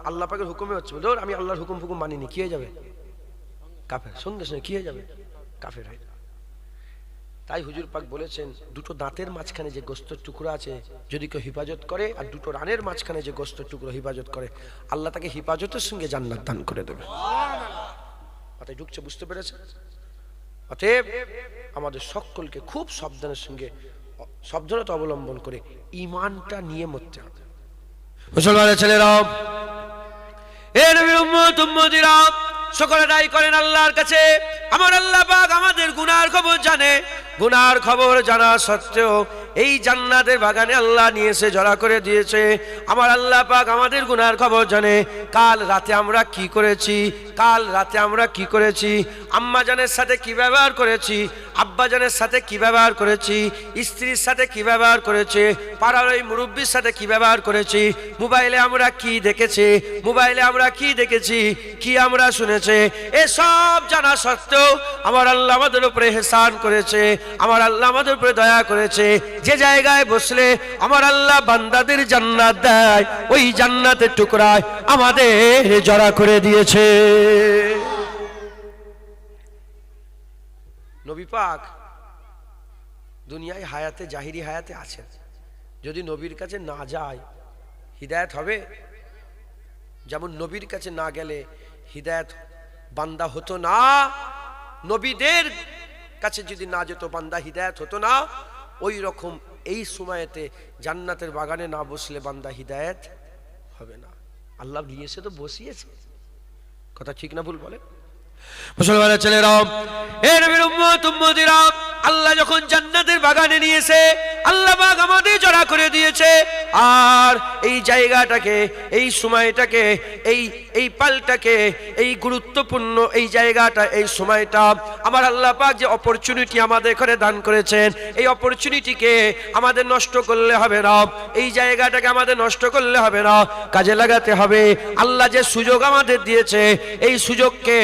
Speaker 1: আল্লাহ পাকের হুকুমে হচ্ছে, ধর আমি আল্লাহর হুকুম মানিনি, কি হয়ে যাবে? কাফের। সঙ্গে সঙ্গে কি হয়ে যাবে? কাফের হয়ে যাবে। তাই হুজুর পাক বলেছেন দুটো দাঁতের মাঝখানে যে গোস্তের টুকরো আছে যদি কেউ হিফাজত করে আর দুটো রানের মাঝখানে যে গোস্তের টুকরো হিফাজত করে আল্লাহ তাকে হিফাজতের সঙ্গে জান্নাত দান করে দেবে। মাথায় ঢুকছে, বুঝতে পেরেছে? অতএব আমাদের সকলকে খুব সাবধানতা অবলম্বন করে ঈমানটা নিয়ে মরতে হবে। মুসলমানের ছেলেরা, এ নবীর উম্মত উম্মতিরা, সকলে দায়ী করেন আল্লাহর কাছে। আমার আল্লাহ পাক আমাদের গুনার খবর জানে। গুনার খবর জানা সত্ত্বেও এই জান্নাতের বাগানে আল্লাহ নিয়ে এসে জড়া করে দিয়েছে। আমার আল্লাহ পাক আমাদের গুনার খবর জানে। কাল রাতে আমরা কি করেছি, কাল রাতে আমরা কি করেছি, আম্মা জানের সাথে কি ব্যবহার করেছি, আব্বা জানের সাথে কি ব্যবহার করেছি, স্ত্রীর সাথে কি ব্যবহার করেছে, পাড়ার ওই মুরব্বির সাথে কি ব্যবহার করেছি, মোবাইলে আমরা কি দেখেছি, মোবাইলে আমরা কি দেখেছি, কি আমরা শুনেছি, এসব জানা সত্ত্বেও আমার আল্লাহ আমাদের উপরে ইহসান করেছে। আমার আল্লাহ আমাদের উপরে দয়া করেছে। যে জায়গায় বসলে আমার আল্লাহ বান্দাদের জান্নাত দেয়, ওই জান্নাতের টুকরায় আমাদের জড়া করে দিয়েছে। নবী পাক দুনিয়ায় হায়াতে, জাহিরি হায়াতে আছেন। যদি নবীর কাছে না যায় হিদায়াত হবে? যেমন নবীর কাছে না গেলে হিদায়াত বান্দা হতো না, নবীদের কাছে যদি না যেত বান্দা হিদায়াত হতো না, ওই রকম এই সময়তে জান্নাতের বাগানে না বসলে বান্দা হিদায়াত হবে না। আল্লাহ নিয়েছে তো বসিয়েছে, কথা ঠিক না ভুল বলে? মুসলমানের ছেলেরা, এ নবীর উম্মত উম্মতিরা, আল্লাহ যখন জান্নাতের বাগানে নিয়েছে আল্লাহ পাক আমাদের জড়া করে দিয়েছে। আর এই জায়গাটাকে, এই সময়টাকে, এই পালটাকে, এই গুরুত্বপূর্ণ এই জায়গাটা, এই সময়টা আমার আল্লাহ পাক যে অপরচুনিটি আমাদের করে দান করেছেন, এই অপরচুনিটিকে আমাদের নষ্ট করলে হবে না। এই জায়গাটাকে আমাদের নষ্ট করলে হবে না, কাজে লাগাতে হবে। আল্লাহ যে সুযোগ আমাদের দিয়েছে এই সুযোগকে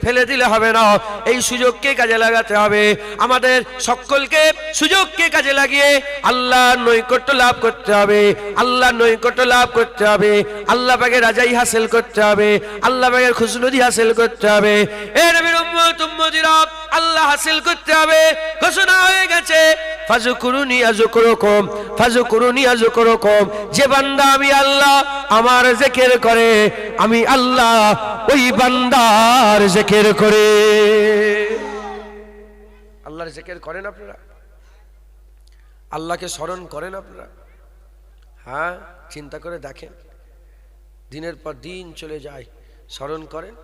Speaker 1: ফেলে দিলে হবে না, এই সুযোগকে কাজে লাগাতে হবে। আমাদের সকলকে সুযোগকে কাজে লাগিয়ে আল্লাহর নৈকট্য লাভ করতে হবে, আল্লাহর নৈকট্য লাভ করতে হবে, আল্লাহ পাকের রাজাই হাসিল করতে হবে, আল্লাহ পাকের খুশনুদি হাসিল করতে হবে। এ নবীর উম্মত উম্মতিরা, আল্লাহ হাসিল করতে হবে। ঘোষণা হয়ে গেছে, ফাযকুরুনি আযকুরুকুম, ফাযকুরুনি আযকুরুকুম। যে বান্দা আমি আল্লাহ আমার জিকির করে, আমি আল্লাহ ওই বান্দার জিকির করে। আল্লাহর জিকির করেন আপনারা? আল্লাহকে স্মরণ করেন আপনারা? হ্যাঁ, চিন্তা করে দেখেন, দিনের পর দিন চলে যায়, স্মরণ করেন?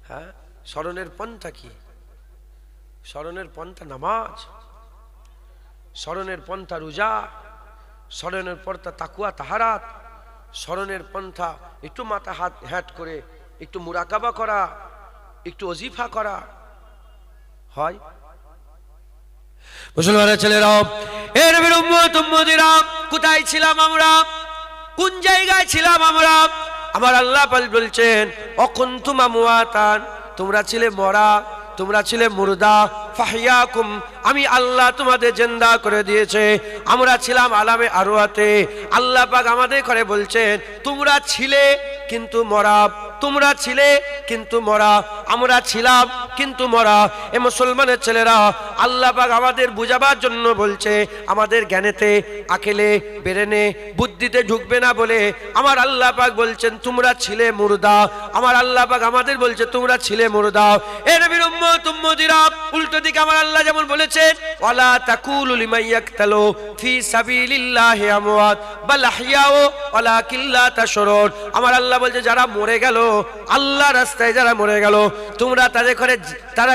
Speaker 1: হ্যাঁ, স্মরণের পন্থা কি? স্মরণের পন্থা নামাজ, স্মরণের পন্থা রোজা, স্মরণের পন্থা তাকুয়া তাহারাত, স্মরণের পন্থা একটু মাথা হাত হ্যাট করে একটু মুরাকাবা করা, একটু ওজিফা করা হয়। মুসলমানের ছেলেরা, এ নবীর উম্মত উম্মতিরা, কোথায় ছিলাম আমরা? কোন জায়গায় ছিলাম আমরা? আমার আল্লাহ বলছেন, অকুনতুম আমওয়াতান, তোমরা ছিলে মরা, তোমরা ছিলে মুর্দা, ফাহিয়াকুম, আমি আল্লাহ তোমাদের জিন্দা করে দিয়েছে। আমরা ছিলাম আলামে আরওয়াতে। আল্লাহ পাক আমাদের করে বলছেন, তোমরা ছিলে কিন্তু মরা, তোমরা ছিলে কিন্তু মরা, আমরা ছিলাম কিন্তু মরা। এ মুসলমানের ছেলেরা, আল্লাহ পাক আমাদের বুঝাবার জন্য বলছে, আমাদের জ্ঞানেতে, আকেলে, বেরেনে, বুদ্ধিতে ঢুকবে না বলে আমার আল্লাহ পাক বলছেন তোমরা ছিলে মুর্দা। আমার আল্লাহ পাক আমাদের বলছে তোমরা ছিলে মুর্দা। এ নবীর উম্মত উম্মতিরা, উল্টো দিকে আমার আল্লাহ যেমন বলেছেন, ওয়ালা তাকুলু লিমান ইয়াকতালু ফি সাবিলিল্লাহি আমওয়াত বাল আহইয়াউ ওয়ালাকিন লা তাশউরুন। আমার আল্লাহ বলছে যারা মরে গেল, আল্লাহ রাস্তায় যারা মরে গেল, তোমরা তাদের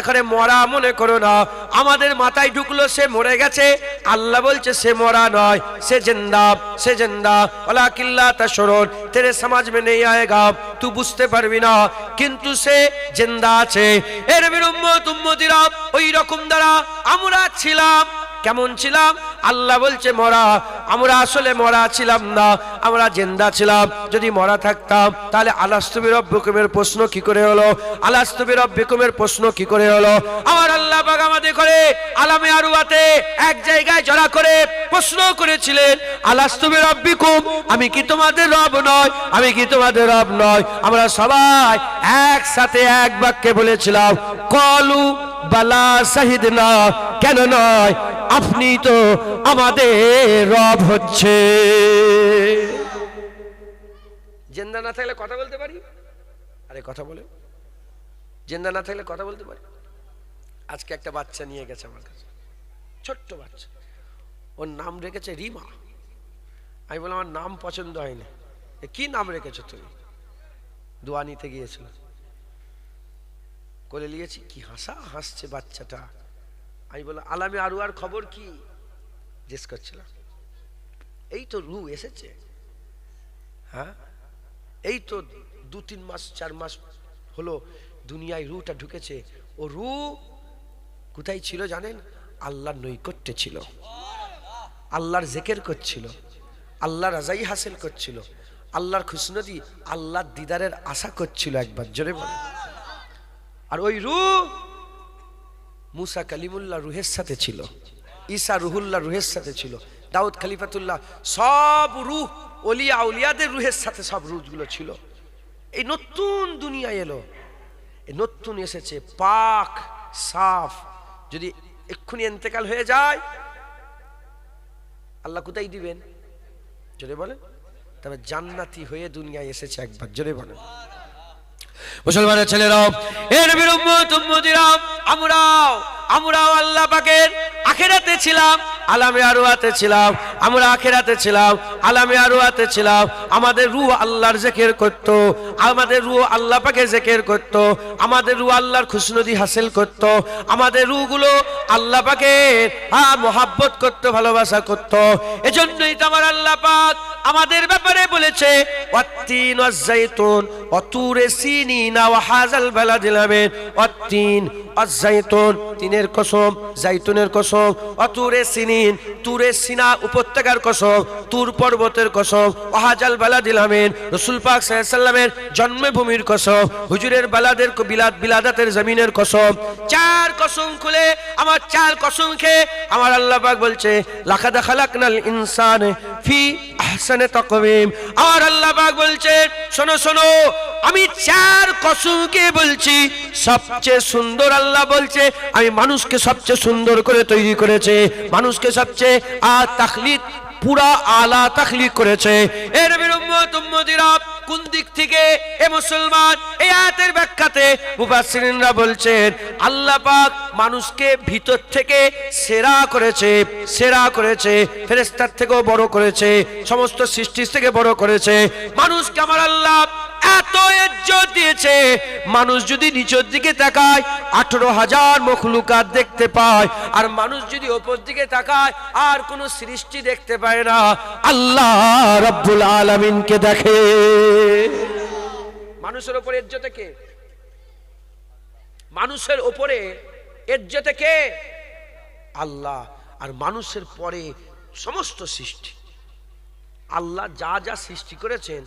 Speaker 1: করে মরা মনে করো না। আমাদের মাথায় ঢুকলো সে মরে গেছে, আল্লাহ বলছে সে মরা নয়, সে জিন্দা, সে জিন্দা। ওয়ালাকিন লা তাশউরুন, তেরে সমাজ মে নেই আয়েগা, তুই বুঝতে পারবি না, কিন্তু সে জিন্দা আছে। এ নবীর উম্মত উম্মতিরা, ওই রকম দ্বারা আমরা ছিলাম। কেমন ছিলাম? আল্লাহ বলছে মরা, আমরা আসলে মরা ছিলাম না, আমরা জিন্দা ছিলাম। যদি মরা থাকতাম তাহলে আলাস্তু বিরব্বিকুমের প্রশ্ন কি করে হলো? আলাস্তু বিরব্বিকুমের প্রশ্ন কি করে হলো? আমার আল্লাহ পাক আমাদের করে আলামে আরওয়াতে এক জায়গায় জড়া করে প্রশ্ন করেছিলেন, আলাস্তু বিরব্বিকুম, আমি কি তোমাদের রব নয়? আমি কি তোমাদের রব নয়? আমরা সবাই একসাথে এক বাক্যে বলেছিলাম, কলু বালা শাহিদনা, কেন নয়, আপনি তো আমাদের রব হচ্ছে। জিন্দা না থাকলে কথা বলতে পারি? আরে কথা বলে। জিন্দা না থাকলে কথা বলতে পারি? আজকে একটা বাচ্চা নিয়ে গেছে আমার কাছে, ছোট্ট বাচ্চা, ওর নাম রেখেছে রিমা। আমি বললাম আমার নাম পছন্দ হয়নি। কি নাম রেখেছো তুমি? দোয়া নিতে গিয়েছিল, কোলে নিয়েছি, কি হাসছে বাচ্চাটা। আমি বললাম আলামে আরওয়ার খবর কি জিজ্ঞেস করছিলাম। এই তো রু এসেছে, হ্যাঁ এই তো 2-3 মাস 4 মাস হলো দুনিয়ায় রুটা ঢুকেছে। ও রু কোথায় ছিল জানেন? আল্লাহর নৈকট্যে ছিল, আল্লাহর জিকির করছিল, আল্লাহর রাজাই হাসিল করছিল, আল্লাহর খুশনদি, আল্লাহর দিদারের আশা করছিল। একবার জোরে বলে। আর ওই রূহ মুসা কালিমুল্লাহ রুহের সাথে ছিল, ঈসা রুহুল্লাহ রুহের সাথে ছিল, দাউদ খলিফাতুল্লাহ, সব রূহ ওলিয়া আউলিয়াদের রুহের সাথে সব রূহগুলো ছিল। এই নতুন দুনিয়া এলো, এই নতুন এসেছে পাক সাফ। যদি এক্ষুনি ইন্তেকাল হয়ে যায় আল্লাহ কোথায় দিবেন? জোরে বলেন। তবে জান্নাতি হয়ে দুনিয়ায় এসেছে। একবার জোরে বলেন। মুসলমানের ছেলেরাও, এর নবীর উম্মত উম্মতিরা, আমরাও আল্লাহ পাকের আখিরাতে ছিলাম, আলামে আরওয়াতে ছিলাম। আমরা আখিরাতে ছিলাম, আলামে আরওয়াতে ছিলাম। আমাদের রূহ আল্লাহর জিকির করত, আমাদের রূহ আল্লাহ পাকের জিকির করত, আমাদের রূহ আল্লাহর খুশনদি হাসিল করত, আমাদের রূহগুলো আল্লাহ পাকের মহব্বত করত, ভালোবাসা করত। এজন্যই তো আমার আল্লাহ পাক আমাদের ব্যাপারে বলেছে, ওয়াত্তিন ওয়াজ-যাইতুন ওয়া তুরে সিনিনা ওয়া হাযাল বালাদিল আমিন। ওয়াত্তিন ওয়াজ-যাইতুন, তিনের কসম, জাইতুনের কসম, ওয়া তুরে সিনিন, তুরে সিনা উপত্যকার কসম, তুর পর্বতের কসম, ওয়া হাযাল বালাদিল আমিন, রাসূল পাক সাল্লাল্লাহু আলাইহি সাল্লামের জন্মভূমির কসম, হুজুরের বালাদের বিলাদাতের জমিনের কসম। 4 কসম খুলে আমার 4 কসম খেয়ে আমার আল্লাহ পাক বলছে, লাকাদ খালাকনাল ইনসানা ফি আহসানি তাকওয়িম। আর আল্লাহ পাক বলছে, শোনো শোনো, আমি 4 কসমকে বলছি, সবচেয়ে সুন্দর আল্লাহ বলছে আমি মানুষকে সবচেয়ে সুন্দর করে তৈরি করেছে, মানুষকে সবচেয়ে তাখলিক, পুরা আলা তাখলিক করেছে। এর নবীর উম্মত উম্মতিরা, কোন দিক থেকে এ মুসলমান? এই আয়াতের ব্যাখ্যাতে মুফাসসিরিনরা বলছেন, আল্লাহ পাক মানুষকে ভিতর থেকে সেরা করেছে, সেরা করেছে, ফেরেশতার থেকেও বড় করেছে, সমস্ত সৃষ্টির থেকে বড় করেছে। মানুষকে আমার আল্লাহ এত ইজ্জত দিয়েছে, মানুষ যদি নিচের দিকে তাকায় 18,000 মখলুকাত দেখতে পায়, আর মানুষ যদি উপর দিকে তাকায় আর কোন সৃষ্টি দেখতে পায় না, আল্লাহ রাব্বুল আলামিনকে দেখে। মানুষের উপরে ইজ্জত কে? মানুষের উপরে ইজ্জত কে? আল্লাহ। আর মানুষের পরে সমস্ত সৃষ্টি। আল্লাহ যা যা সৃষ্টি করেছেন,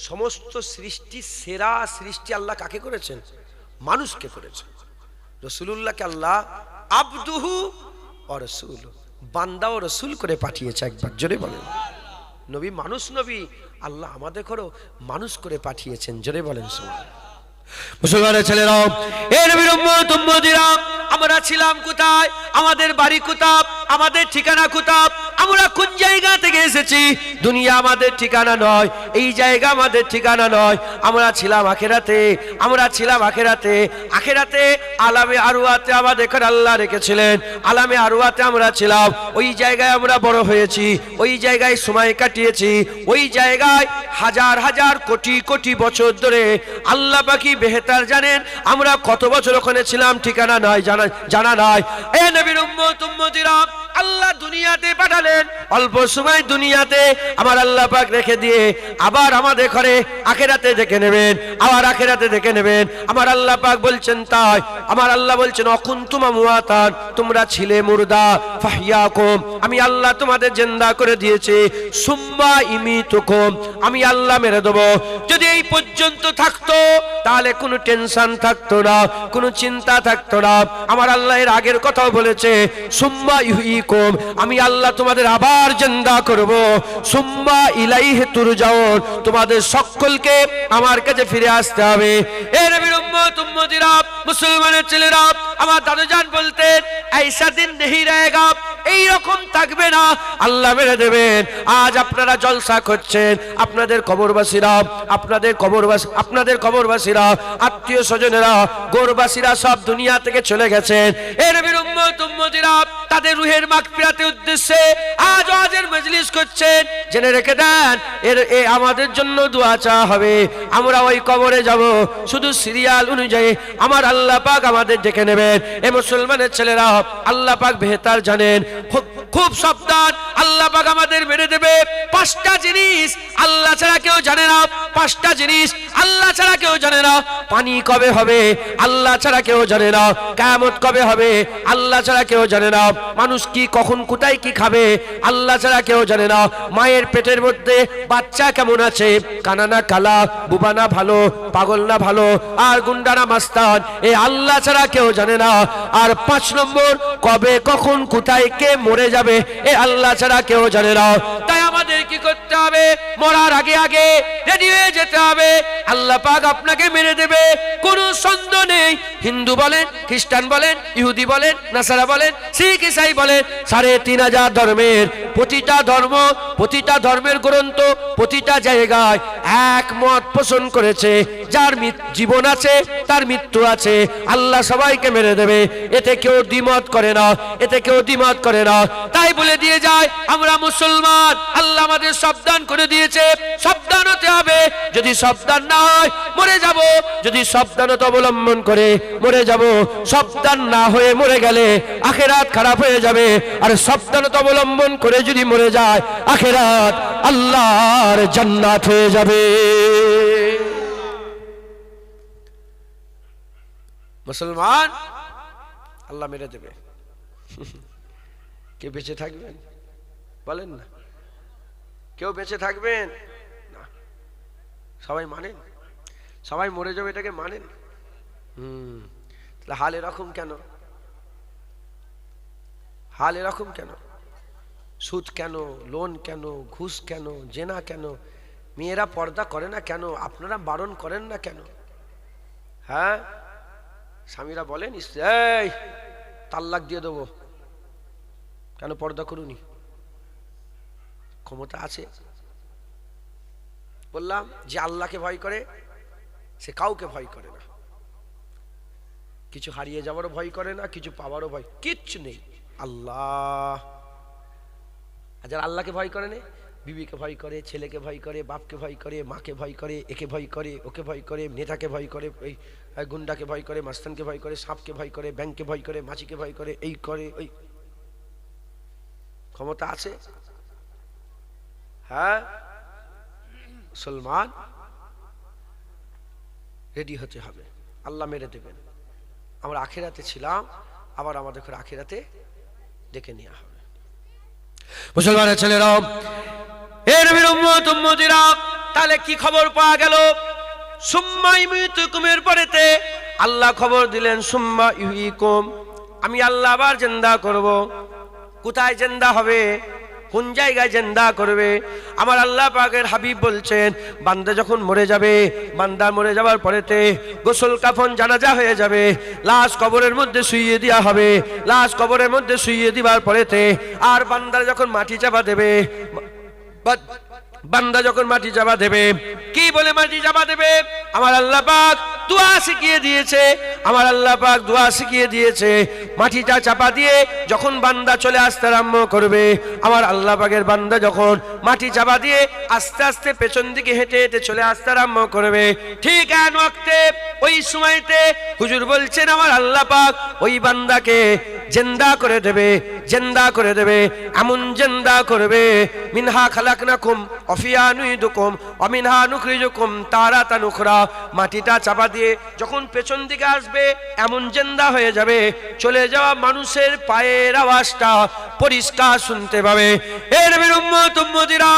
Speaker 1: সমস্ত সৃষ্টি সেরা সৃষ্টি আল্লাহ কাকে করেছেন? মানুষকে করেছেন। রাসূলুল্লাহকে আল্লাহ আবদুহু ওয়া রাসূলু, বান্দা ও রাসূল করে পাঠিয়েছে। একবার জোরে বলেন। নবী মানুষ, নবী আল্লাহ আমাদের করো মানুষ করে পাঠিয়েছেন। জোরে বলেন সুবহানাল্লাহ। মুসলমানের ছেলেরাও, এ নবীর উম্মত উম্মতিরা, আমরা ছিলাম কোথায়? আমাদের বাড়ি কোথায়? আমাদের ঠিকানা কোথায়? আমরা কোন জায়গা থেকে এসেছি? দুনিয়া আমাদের ঠিকানা নয়, এই জায়গা আমাদের ঠিকানা নয়। আমরা ছিলাম আখিরাতে, আমরা ছিলাম আখিরাতে। আখিরাতে আলামে আরওয়াতে আমাদের এখানে আল্লাহ রেখেছিলেন, আলামে আরওয়াতে আমরা ছিলাম। ওই জায়গায় আমরা বড় হয়েছি, ওই জায়গায় সময় কাটিয়েছি, ওই জায়গায় হাজার হাজার কোটি কোটি বছর ধরে আল্লাহ পাকি বেহেতার জানেন আমরা কত বছর ওখানে ছিলাম, ঠিকানা নাই, জানা নাই। এ নবীর উম্মত উম্মতিরা, আল্লাহ দুনিয়াতে পাঠালেন, অল্প সময় দুনিয়াতে আমার আল্লাহ পাক রেখে দিয়ে আবার আমাদের ঘরে আখিরাতে ডেকে নেবেন, আবার আখিরাতে ডেকে নেবেন। আমার আল্লাহ পাক বলছেন তাই, আমার আল্লাহ বলছেন অকুনতুম আমওয়াতান, তোমরা ছিলে মুর্দা, ফাহইয়াকুম, আমি আল্লাহ তোমাদের জিন্দা করে দিয়েছি, সুম্মা ইমিতুকুম, আমি আল্লাহ মেরে দেব। যদি এই পর্যন্ত থাকতো তাহলে কোনো টেনশন থাকতো না, কোনো চিন্তা থাকতো না। আমার আল্লাহ এর আগের কথাও বলেছে সুম্মা ইউহয়িকুম, আমি আল্লাহ তোমাদের আবার জিন্দা করব, সুম্মা ইলাইহি তুরজাউন, তোমাদের সকলকে আমার কাছে ফিরে আসতে হবে। এ নবীর উম্মত উম্মতিরা, মুসলমানের ছেলেরা, আমার দাদুজান বলতেন ऐसा दिन नहीं रहेगा, এই রকম থাকবে না, আল্লাহ মেরে দেবেন। আজ আপনারা জলসা করছেন, আপনাদের কবরবাসীরা, আপনাদের কবরবাসীরা, আত্মীয় স্বজনেরা, গোরবাসীরা সব দুনিয়া থেকে চলে গেছেন। এ নবীর উম্মত উম্মতিরা, তাদের রুহের মাগফিরাতের উদ্দেশ্যে আজ ওয়াজের মজলিস করছেন। জেনে রেখে দেন, আমাদের জন্য দোয়া চাওয়া হবে। আমরা ওই কবরে যাব, শুধু সিরিয়াল অনুযায়ী আমার আল্লাহ পাক আমাদের ডেকে নেবেন। এ মুসলমানের ছেলেরা, আল্লাহ পাক বেহতার জানেন, খুব সাবধান, আল্লাহ পাক আমাদের মেরে দেবে। পাঁচটা জিনিস আল্লাহ ছাড়া কেউ জানে না, পাঁচটা জিনিস আল্লাহ ছাড়া কেউ জানে না। পানি কবে হবে আল্লাহ ছাড়া কেউ জানে না, কিয়ামত কবে হবে আল্লাহ ছাড়া কেউ জানে না, মানুষ কি কখন কোথায় কি খাবে আল্লাহ ছাড়া কেউ জানে না, মায়ের পেটের মধ্যে বাচ্চা কেমন আছে, কানা না কালা, বুবা না ভালো, পাগল না ভালো, আর গুন্ডা না মাস্তান, এ আল্লাহ ছাড়া কেউ জানে না। আর 5 নম্বর, কবে কখন কোথায় কে মরে যাবে এ আল্লাহ ছাড়া কেউ জানে না। তাই আমাদের কি করতে হবে, মরার আগে আগে রেডি হয়ে যেতে হবে। আল্লাহ পাক আপনাকে মেরে দেবে, কোনো সন্দেহ নেই। হিন্দু বলেন, খ্রিস্টান বলেন, ইহুদি বলেন, নাসারা বলেন, শিখ ইসাই বলেন, 3500 ধর্মের প্রতিটা ধর্ম, প্রতিটা ধর্মের গ্রন্থ, প্রতিটা জায়গায় এক মত পোষণ করেছে, যার জীবন আছে তার মৃত্যু আছে, আল্লাহ সবাইকে মেরে দেবে। এতে কেউ দ্বিমত করে না, এতে কেউ দ্বিমত করে না। তাই বলে দিয়ে যায় আমরা মুসলমান, আল্লাহ আমাদের সাবধান করে দিয়েছে, সাবধান হতে হবে। যদি সাবধান না হয় মরে যাব, যদি সাবধানতা অবলম্বন করে মরে যাব। সাবধান না হয়ে মরে গেলে আখিরাত খারাপ হয়ে যাবে, আর সাবধানতা অবলম্বন করে যদি মরে যায় আখিরাত আল্লাহর জান্নাত হয়ে যাবে। মুসলমান, আল্লাহ মেরে দেবে। কে বেঁচে থাকবেন বলেন না? কেউ বেঁচে থাকবেন না, সবাই মানেন, সবাই মরে যাবে এটাকে মানেন। তাহলে হাল এরকম কেন? হাল এরকম কেন? সুদ কেন, লোন কেন, ঘুষ কেন, জেনা কেন? মেয়েরা পর্দা করে না কেন? আপনারা বারণ করেন না কেন? হ্যাঁ, স্বামীরা বলেন এই তাল্লাক দিয়ে দেবো, কেন পর্দা করুনি? ক্ষমতা আছে। বললাম যে আল্লাহকে ভয় করে সে কাউকে ভয় করে না, কিছু হারিয়ে যাওয়ারও ভয় করে না, কিছু পাওয়ারও ভয়, কিচ্ছু নেই। আল্লাহ। আর যারা আল্লাহকে ভয় করে না, বিবিকে ভয় করে, ছেলেকে ভয় করে, বাপকে ভয় করে, মাকে ভয় করে, একে ভয় করে, ওকে ভয় করে, নেতাকে ভয় করে, ওই গুন্ডাকে ভয় করে, মাস্তানকে ভয় করে, সাপকে ভয় করে, ব্যাংককে ভয় করে, মাছিকে ভয় করে, এই করে ওই। ক্ষমতা আছে। হ্যাঁ, মুসলমান রেডি হতে হবে, আল্লাহ মেরে দেবেন। আমরা আখিরাতে ছিলাম, আবার আমাদের আখিরাতে ডেকে নেওয়া হবে। মুসলমানের ছেলেরা, এ নবীর উম্মত উম্মতিরা, তাহলে কি খবর পাওয়া গেল? সুম্মা ইউমিতুকুমের পরেতে আল্লাহ খবর দিলেন সুম্মা ইউহয়িকুম, আমি আল্লাহ আবার জিন্দা করব। কোথায় জিন্দা হবে? কোন জায়গায় জিন্দা করবে? আমার আল্লাহ পাকের হাবিব বলছেন, বান্দা যখন মরে যাবে, বান্দা মরে যাওয়ার পরেতে গোসল কাফন জানাজা হয়ে যাবে, লাশ কবরের মধ্যে শুইয়ে দেওয়া হবে। লাশ কবরের মধ্যে শুইয়ে দিবার পরেতে আর বান্দা যখন মাটি চাপা দেবে, বান্দা যখন মাটি চাপা দেবে, কি বলে মাটি চাপা দেবে? আমার আল্লাহ পাক দোয়া শিখিয়ে দিয়েছে, আমার আল্লাহ পাক দোয়া শিখিয়ে দিয়েছে। মাটিটা চাপা দিয়ে যখন বান্দা চলে আসতে আরম্ভ করবে, আমার আল্লাহ পাকের বান্দা যখন মাটি চাপা দিয়ে আস্তে আস্তে পেছন দিকে হেঁটে হেঁটে চলে আসতে আরম্ভ করবে, ঠিক আন ওয়াক্তে ওই সময়তে হুজুর বলছেন আমার আল্লাহ পাক ওই বান্দাকে জিন্দা করে দেবে, জিন্দা করে দেবে, এমন জিন্দা করবে, মিনহা খালাকনাকুম ওয়া ফিহা নুইদুকুম ওয়া মিনহা নুখরিজুকুম তারাতান উখরা। মাটিটা চাপা দিয়ে যখন পেছন দিকে আসবে এমন জিন্দা হয়ে যাবে, চলে যাওয়া মানুষের পায়ের আওয়াজটা পরিষ্কার শুনতে পাবে। এর নবীর উম্মত উম্মতিরা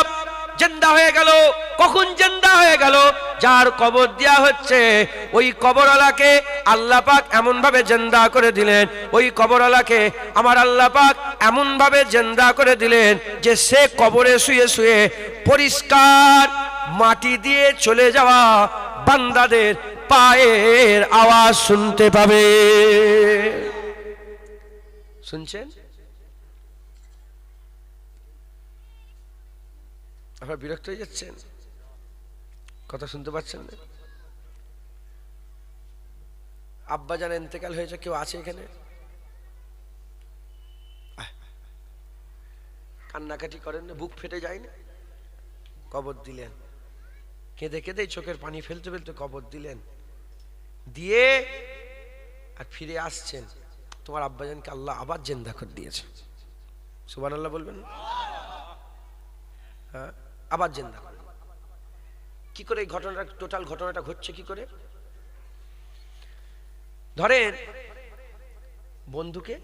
Speaker 1: জিন্দা হয়ে গেল। কখন জিন্দা হয়ে গেল? যার কবর দেয়া হচ্ছে ওই কবরওয়ালাকে আল্লাহ পাক এমন ভাবে জিন্দা করে দিলেন, ওই কবরওয়ালাকে আমার আল্লাহ পাক এমন ভাবে জিন্দা করে দিলেন যে সে কবরে শুয়ে শুয়ে পরিষ্কার মাটি দিয়ে চলে যাওয়া বান্দাদের পায়ের আওয়াজ শুনতে পাবে। শুনছেন? আপনারা বিরক্ত হয়ে যাচ্ছেন? কথা শুনতে পাচ্ছেন না? আব্বা জান ইন্তেকাল হয়েছে, কেউ আছে এখানে? কান্নাকাটি করেন না? বুক ফেটে যায় না? কবর দিলেন, কেঁদে কেঁদে চোখের পানি ফেলতে ফেলতে কবর দিলেন, দিয়ে আর ফিরে আসছেন, তোমার আব্বাজানকে আল্লাহ আবার জিন্দা করে দিয়েছে। সুবহানাল্লাহ বলবেন? হ্যাঁ, আবার জিন্দা করে। কি করে এই ঘটনাটা, টোটাল ঘটনাটা ঘটছে কি করে? ধরেন বন্ধুকে,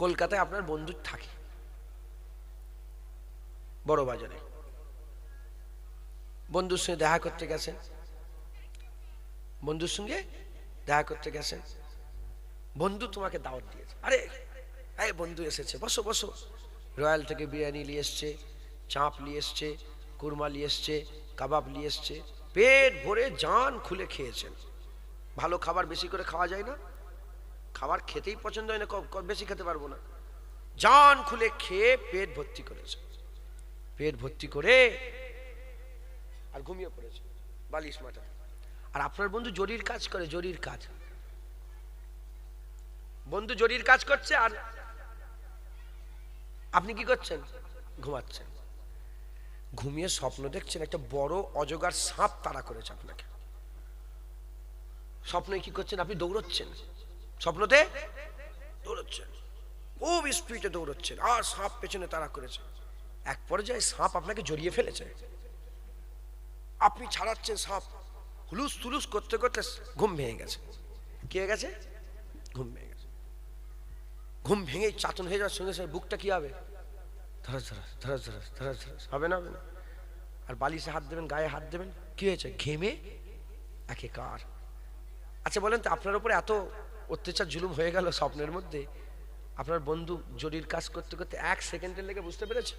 Speaker 1: কলকাতায় আপনার বন্ধু থাকে বড় বাজারে, বন্ধুর সঙ্গে দেখা করতে গেছেন, বন্ধুর সঙ্গে দেখা করতে গেছেন, বন্ধু তোমাকে দাওয়াত দিয়েছে, আরে এই বন্ধু এসেছে, বসো বসো, রয়্যাল থেকে বিরিয়ানি নিয়ে এসছে, চাপ নিয়ে এসছে, কুরমা নিয়ে এসছে, কাবাব নিয়ে এসছে, পেট ভরে জান খুলে খেয়েছেন। ভালো খাবার বেশি করে খাওয়া যায় না? খাবার খেতেই পছন্দ হয় না, বেশি খেতে পারবো না, জান খুলে খেয়ে পেট ভর্তি করেছে, পেট ভর্তি করে আর ঘুমিয়ে পড়েছে বালিশ মাথা। আর আপনার বন্ধু জরির কাজ করে, জরির কাজ, বন্ধু জরির কাজ করছে আর আপনি কি করছেন? ঘুমাচ্ছেন। ঘুমিয়ে স্বপ্ন দেখছেন একটা বড় অজগর সাপ তাড়া করেছে আপনাকে। স্বপ্নে কি করছেন? আপনি দৌড়চ্ছেন, স্বপ্নতে দৌড়চ্ছেন, খুব স্পিডে দৌড়চ্ছেন, আর সাপ পেছনে তাড়া করেছে। এক পর্যায়ে সাপ আপনাকে জড়িয়ে ফেলেছে, আপনি ছাড়াচ্ছেন, সাপ হুলুস তুলুস করতে করতে ঘুম ভেঙে গেছে। কি হয়ে গেছে? ঘুম ভেঙে গেছে। ঘুম ভেঙে চাতন হয়ে যাওয়ার সঙ্গে সঙ্গে বুকটা কি হবে? ধরাস ধরাস ধরাস ধরাস ধরাস ধরাস, হবে না? হবে না। আর বালিশে হাত দেবেন, গায়ে হাত দেবেন, কি হয়েছে? ঘেমে একেকার। আচ্ছা বলেন তো, আপনার উপরে এত অত্যাচার জুলুম হয়ে গেল স্বপ্নের মধ্যে, আপনার বন্ধু জরির কাজ করতে করতে 1 সেকেন্ডের লেগে বুঝতে পেরেছে?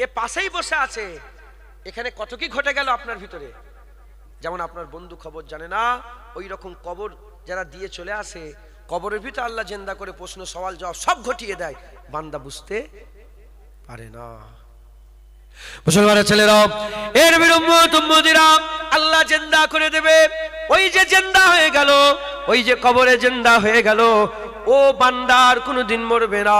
Speaker 1: এ পাশেই বসে আছে, এখানে কত কি ঘটে গেল আপনার ভিতরে। যেমন আপনার বন্ধু খবর জানে না, ওই রকম কবর যারা দিয়ে চলে আসে, কবরের ভিতরে আল্লাহ জিন্দা করে প্রশ্ন সওয়াল জবাব সব ঘটিয়ে দেয়, বান্দা বুঝতে পারে না। মুসলমানের ছেলেরা, এর বিরুম্মতিরা আল্লাহ জিন্দা করে দেবে। ওই যে জিন্দা হয়ে গেল, ওই যে কবরে জিন্দা হয়ে গেল, ও বান্দার কোনোদিন মরবে না।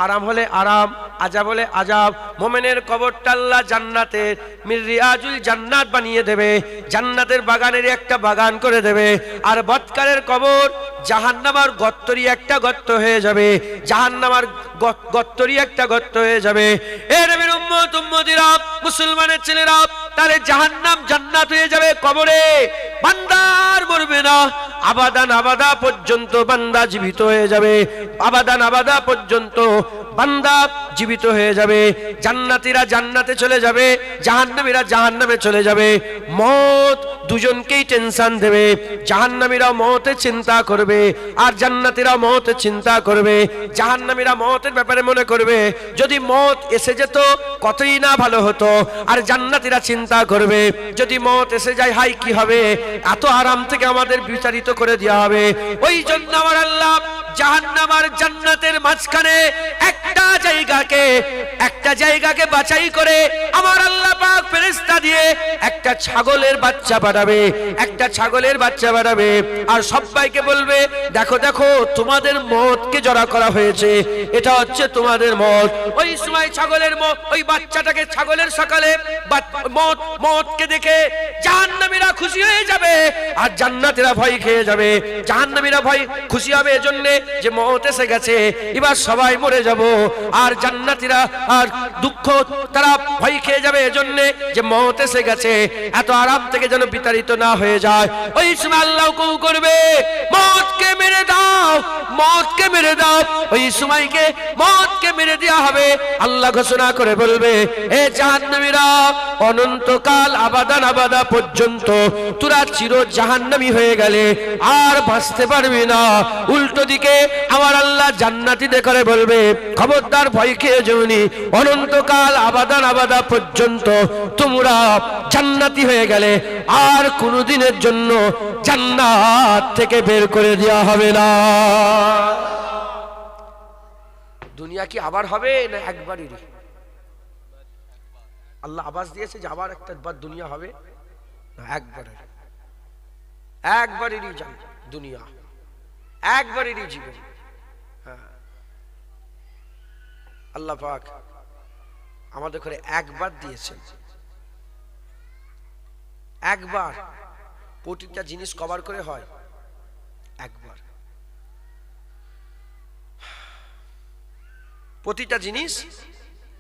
Speaker 1: আরাম হলে আরাম, আজাব হলে আজাব। মোমেনের কবরটা আল্লাহ জান্নাতের মিরিয়াজুল জান্নাত বানিয়ে দেবে, জান্নাতের বাগানের একটা বাগান করে দেবে। আর বদকারের কবর জাহান্নামার গর্তরি একটা গর্ত হয়ে যাবে, জাহান্নামার গর্তরি একটা গর্ত হয়ে যাবে। এর নবীর উম্মত উম্মতিরা, মুসলমানের ছেলেরা, তাহলে জাহান্নাম জান্নাত হয়ে যাবে কবরে। বান্দার মরবে না, আবাদান আবাদা পর্যন্ত বান্দা জীবিত হয়ে যাবে, আবাদান আবাদা পর্যন্ত বান্দা জীবিত হয়ে যাবে। জান্নাতীরা জান্নাতে চলে যাবে, জাহান্নামীরা জাহান্নামে চলে যাবে। মওত দুজনকেই টেনশন দেবে, জাহান্নামীরা মওতের চিন্তা করবে আর জান্নাতীরা মওতের চিন্তা করবে। জাহান্নামীরা মওতের ব্যাপারে মনে করবে যদি মওত এসে যেত কতই না ভালো হতো, আর জান্নাতীরা চিন্তা করবে যদি মওত এসে যায় হাই কি হবে, এত আরাম থেকে আমাদের বিচারিত করে দেওয়া হবে। ওই জন্য আমার আল্লাহ জাহান্নাম আর জান্নাতের মাঝখানে এক একটা জায়গাকে বাছাই করে আমার আল্লাহ পাক ফেরেশতা দিয়ে একটা ছাগলের বাচ্চা বানাবে আর সবাইকে বলবে দেখো দেখো তোমাদের মতকে জড়া করা হয়েছে, এটা হচ্ছে তোমাদের মত। ওই সময় ছাগলের মত, ওই বাচ্চাটাকে ছাগলের সকালে মতকে দেখে জাহান্নামীরা খুশি হয়ে যাবে আর জান্নাতীরা ভয় খেয়ে যাবে। জাহান্নামীরা ভয় খুশি হবে এজন্য যে মত এসে গেছে, এবার সবাই মরে যাব, আর জান্নাতীরা আর দুঃখ তারা ভয় খেয়ে যাবে এজন্য যে মত এসে গেছে, এত আরাম থেকে যেন বিতাড়িত না হয়ে যায়। ওই সময় আল্লাহ কৌ করবে মতকে মেরে দাও, মতকে মেরে দাও। ওই সময়কে মতকে মেরে দেওয়া হবে। আল্লাহ ঘোষণা করে বলবে এ জাহান্নামীরা অনন্তকাল আবাদান আবাদা পর্যন্ত তোরা চির জাহান্নামী হয়ে গেলে আর বাঁচতে পারবি না। উল্টো দিকে আমার আল্লাহ জান্নাতীদের করে বলবে খবরদার ভয় খেয়ে যেওনি, অনন্তকাল আবাদান আবাদা পর্যন্ত তোমরা জান্নাতি হয়ে গেলে আর কোনোদিনের জন্য জান্নাত থেকে বের করে দেওয়া হবে না। দুনিয়া কি আবার হবে না একবারই? আল্লাহ আবাস দিয়েছে যে আবার একবার দুনিয়া হবে না, একবারেরই দুনিয়া, একবারেরই জীবন। হ্যাঁ, আল্লাহ পাক আমাদের ঘরে একবার দিয়েছেন, একবার। প্রতিটা জিনিস কভার করে হয় একবার, প্রতিটা জিনিস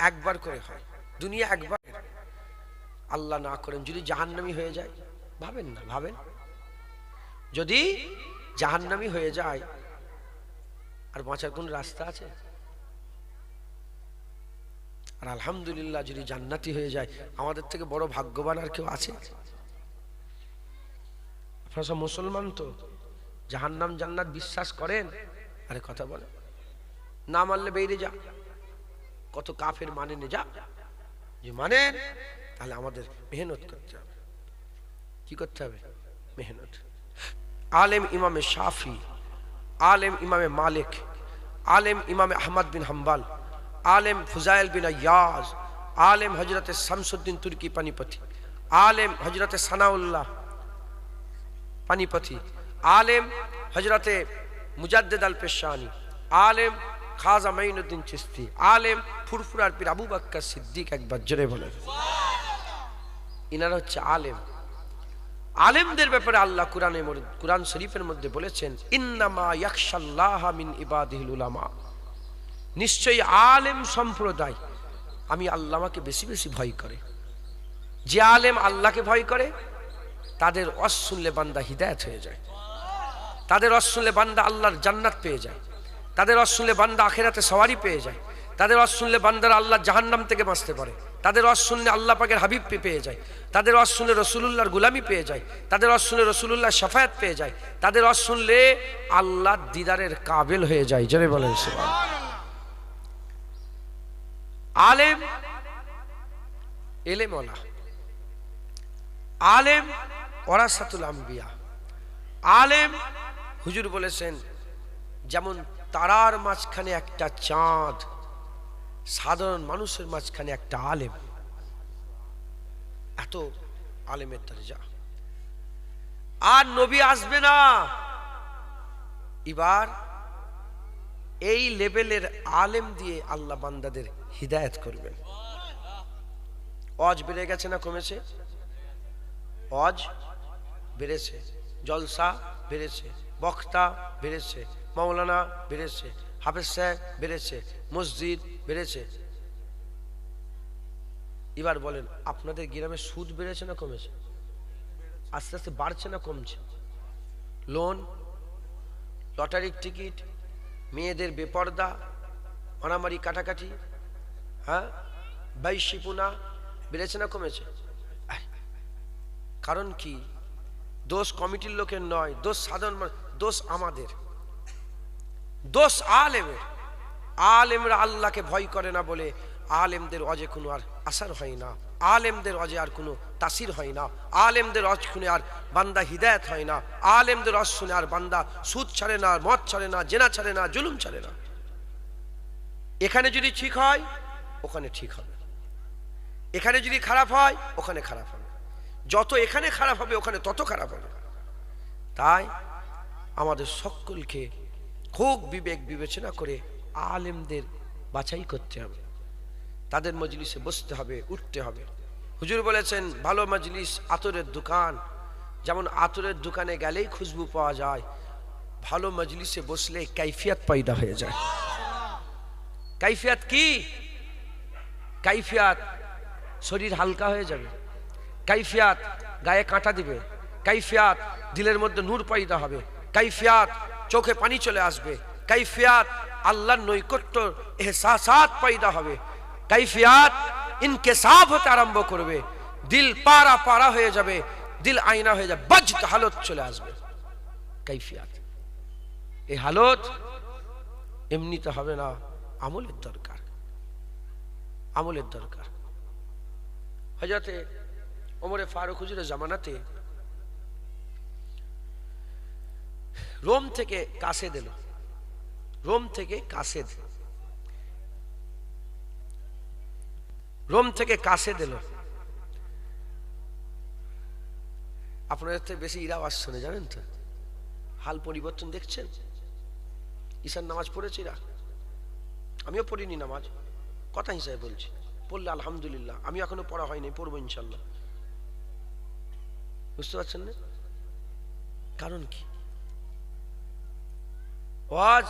Speaker 1: একবার করে হয়। দুনিয়া একবার। আল্লাহ না করেন যদি জাহান্নামী হয়ে যায়, ভাবেন না, ভাবেন যদি জাহান্নামী হয়ে যায় আর বাঁচার কোন রাস্তা আছে? আর আলহামদুলিল্লাহ যদি জান্নাতি হয়ে যায়, আমাদের থেকে বড় ভাগ্যবান আর কেউ আছে? আপনারা সব মুসলমান তো, জাহান্নাম জান্নাত বিশ্বাস করেন? আরে কথা বলেন, না মানলে বেরিয়ে যা। কত কাফের মানে নে, যা যে মানে, তাহলে আমাদের মেহনত করতে হবে। কি করতে হবে? মেহনত। আলেম ইমামে শাফি, আলেম ইমামে মালিক, আলেম ইমামে আহমদ বিন হাম্বল, আলেম ফুজাইল বিন ইয়াজ, আলেম হজরতে শামসুদ্দিন তুর্কি পানিপথি, আলেম হজরতে সানাউল্লাহ পানিপথি, আলেম হজরতে মুজাদ্দেদ আল পেশানি, আলেম খাজা মাইনুদ্দিন চিশতি, আলেম ফুরফুরার পীর আবু বকর সিদ্দিক। একবার জোরে বলেন। ইনারা হচ্ছে আলেম। আলেমদের ব্যাপারে আল্লাহ কুরআন শরীফের মধ্যে বলেছেন ইন্নামা ইয়াখশাল্লাহা মিন ইবাদিহিল উলামা, নিশ্চয়ই আলেম সম্প্রদায় আমি আল্লাহকে বেশি বেশি ভয় করে। যে আলেম আল্লাহকে ভয় করে তাদের ওয়াজ শুনলে বান্দা হিদায়াত হয়ে যায়, তাদের ওয়াজ শুনলে বান্দা আল্লাহর জান্নাত পেয়ে যায়, তাদের ওয়াজ শুনলে বান্দা আখিরাতে সওয়ারি পেয়ে যায়, তাদের ওয়াজ শুনলে বান্দারা আল্লাহ জাহান্নাম থেকে বাঁচতে পারে, তাদের ওয়াজ শুনলে আল্লাহ পাকের হাবিব পেয়ে যায়, তাদের ওয়াজ শুনলে রাসূলুল্লাহর গোলামি পেয়ে যায়, তাদের ওয়াজ শুনলে রাসূলুল্লাহর শাফায়াত পেয়ে যায়, তাদের ওয়াজ শুনলে আল্লাহর দিদারের কাবিল হয়ে যায়। জোরে বলেন সুবহানাল্লাহ। আলেম এলেম ওয়ালা, আলেম ওয়ারাসাতুল আম্বিয়া। আলেম হুজুর বলেছেন যেমন তারার মাঝখানে একটা চাঁদ, সাধারণ মানুষের মাঝখানে একটা আলেম। এত আলেমের দরজা। আর নবী আসবে না, এবার এই লেভেলের আলেম দিয়ে আল্লাহ বান্দাদের হিদায়াত করবেন। ওয়াজ বেড়ে গেছে না কমেছে? ওয়াজ বেড়েছে, জলসা বেড়েছে, বক্তা বেড়েছে, মাওলানা বেড়েছে, হাফেজ সাহেব বেড়েছে, মসজিদ বেড়েছে। এবার বলেন আপনাদের গ্রামে সুদ বেড়েছে না কমেছে? আস্তে আস্তে বাড়ছে না কমছে? লোন, লটারির টিকিট, মেয়েদের বেপর্দা, মারামারি কাটাকাটি, হ্যাঁ, বাইশিপুনা বেড়েছে না কমেছে? কারণ কি? দোষ কমিটির লোকের নয়, দোষ সাধারণ, দোষ আমাদের, দোষ আলেমের। আলেমরা আল্লাহকে ভয় করে না বলে আলেমদের ওয়াজে কোনো আর আসার হয় না, আলেমদের ওয়াজে আর কোনো তাসির হয় না, আলেমদের ওয়াজ শুনে আর বান্দা হিদায়াত হয় না, আলেমদের ওয়াজ শুনে আর বান্দা সুদ ছাড়ে না, মদ ছাড়ে না, জেনা ছাড়ে না, জুলুম ছাড়ে না। এখানে যদি ঠিক হয় ওখানে ঠিক হবে, এখানে যদি খারাপ হয় ওখানে খারাপ হবে, যত এখানে খারাপ হবে ওখানে তত খারাপ হবে। তাই আমাদের সকলকে খুব বিবেক বিবেচনা করে আলেমদের বাছাই করতে হবে, তাদের মজলিসে বসতে হবে, উঠতে হবে। হুজুর বলেছেন ভালো মজলিস আতরের দোকান, যেমন আতরের দোকানে গেলেই খুশবু পাওয়া যায়, ভালো মজলিসে বসলে কাইফিয়াত পয়দা হয়ে যায়। কাইফিয়াত কি? কাইফিয়াত শরীর হালকা হয়ে যাবে, কাইফিয়াত গায়ে কাঁটা দিবে, কাইফিয়াত দিলের মধ্যে নূর পয়দা হবে, কাইফিয়াত চোখে পানি চলে আসবে, কাইফিয়াত আল্লাহর নৈকট্য এহসাসাত পয়দা হবে, কাইফিয়াত ইনকেসাব হতে আরম্ভ করবে, দিল পারা পারা হয়ে যাবে, দিল আয়না হয়ে যাবে, বজ্ত হালত চলে আসবে। কাইফিয়াত, এই হালত এমনিতে হবে না, আমলের দরকার, আমলের দরকার। হযরতে ওমরে ফারুক হুজুরের জামানাতে রোম থেকে কাসেদ এলো, রোম থেকে কাসেদ, রোম থেকে কাসেদ এলো। আপনাদের থেকে বেশি ইরাও আসছে না, জানেন তো? হাল পরিবর্তন দেখছেন। ঈশার নামাজ পড়েছে এরা, আমিও পড়িনি নামাজ, কথা হিসাবে বলছি, পড়লে আলহামদুলিল্লাহ, আমি এখনো পড়া হয়নি, পড়বো ইনশাল্লাহ। বুঝতে পারছেন না? কারণ কি? আজ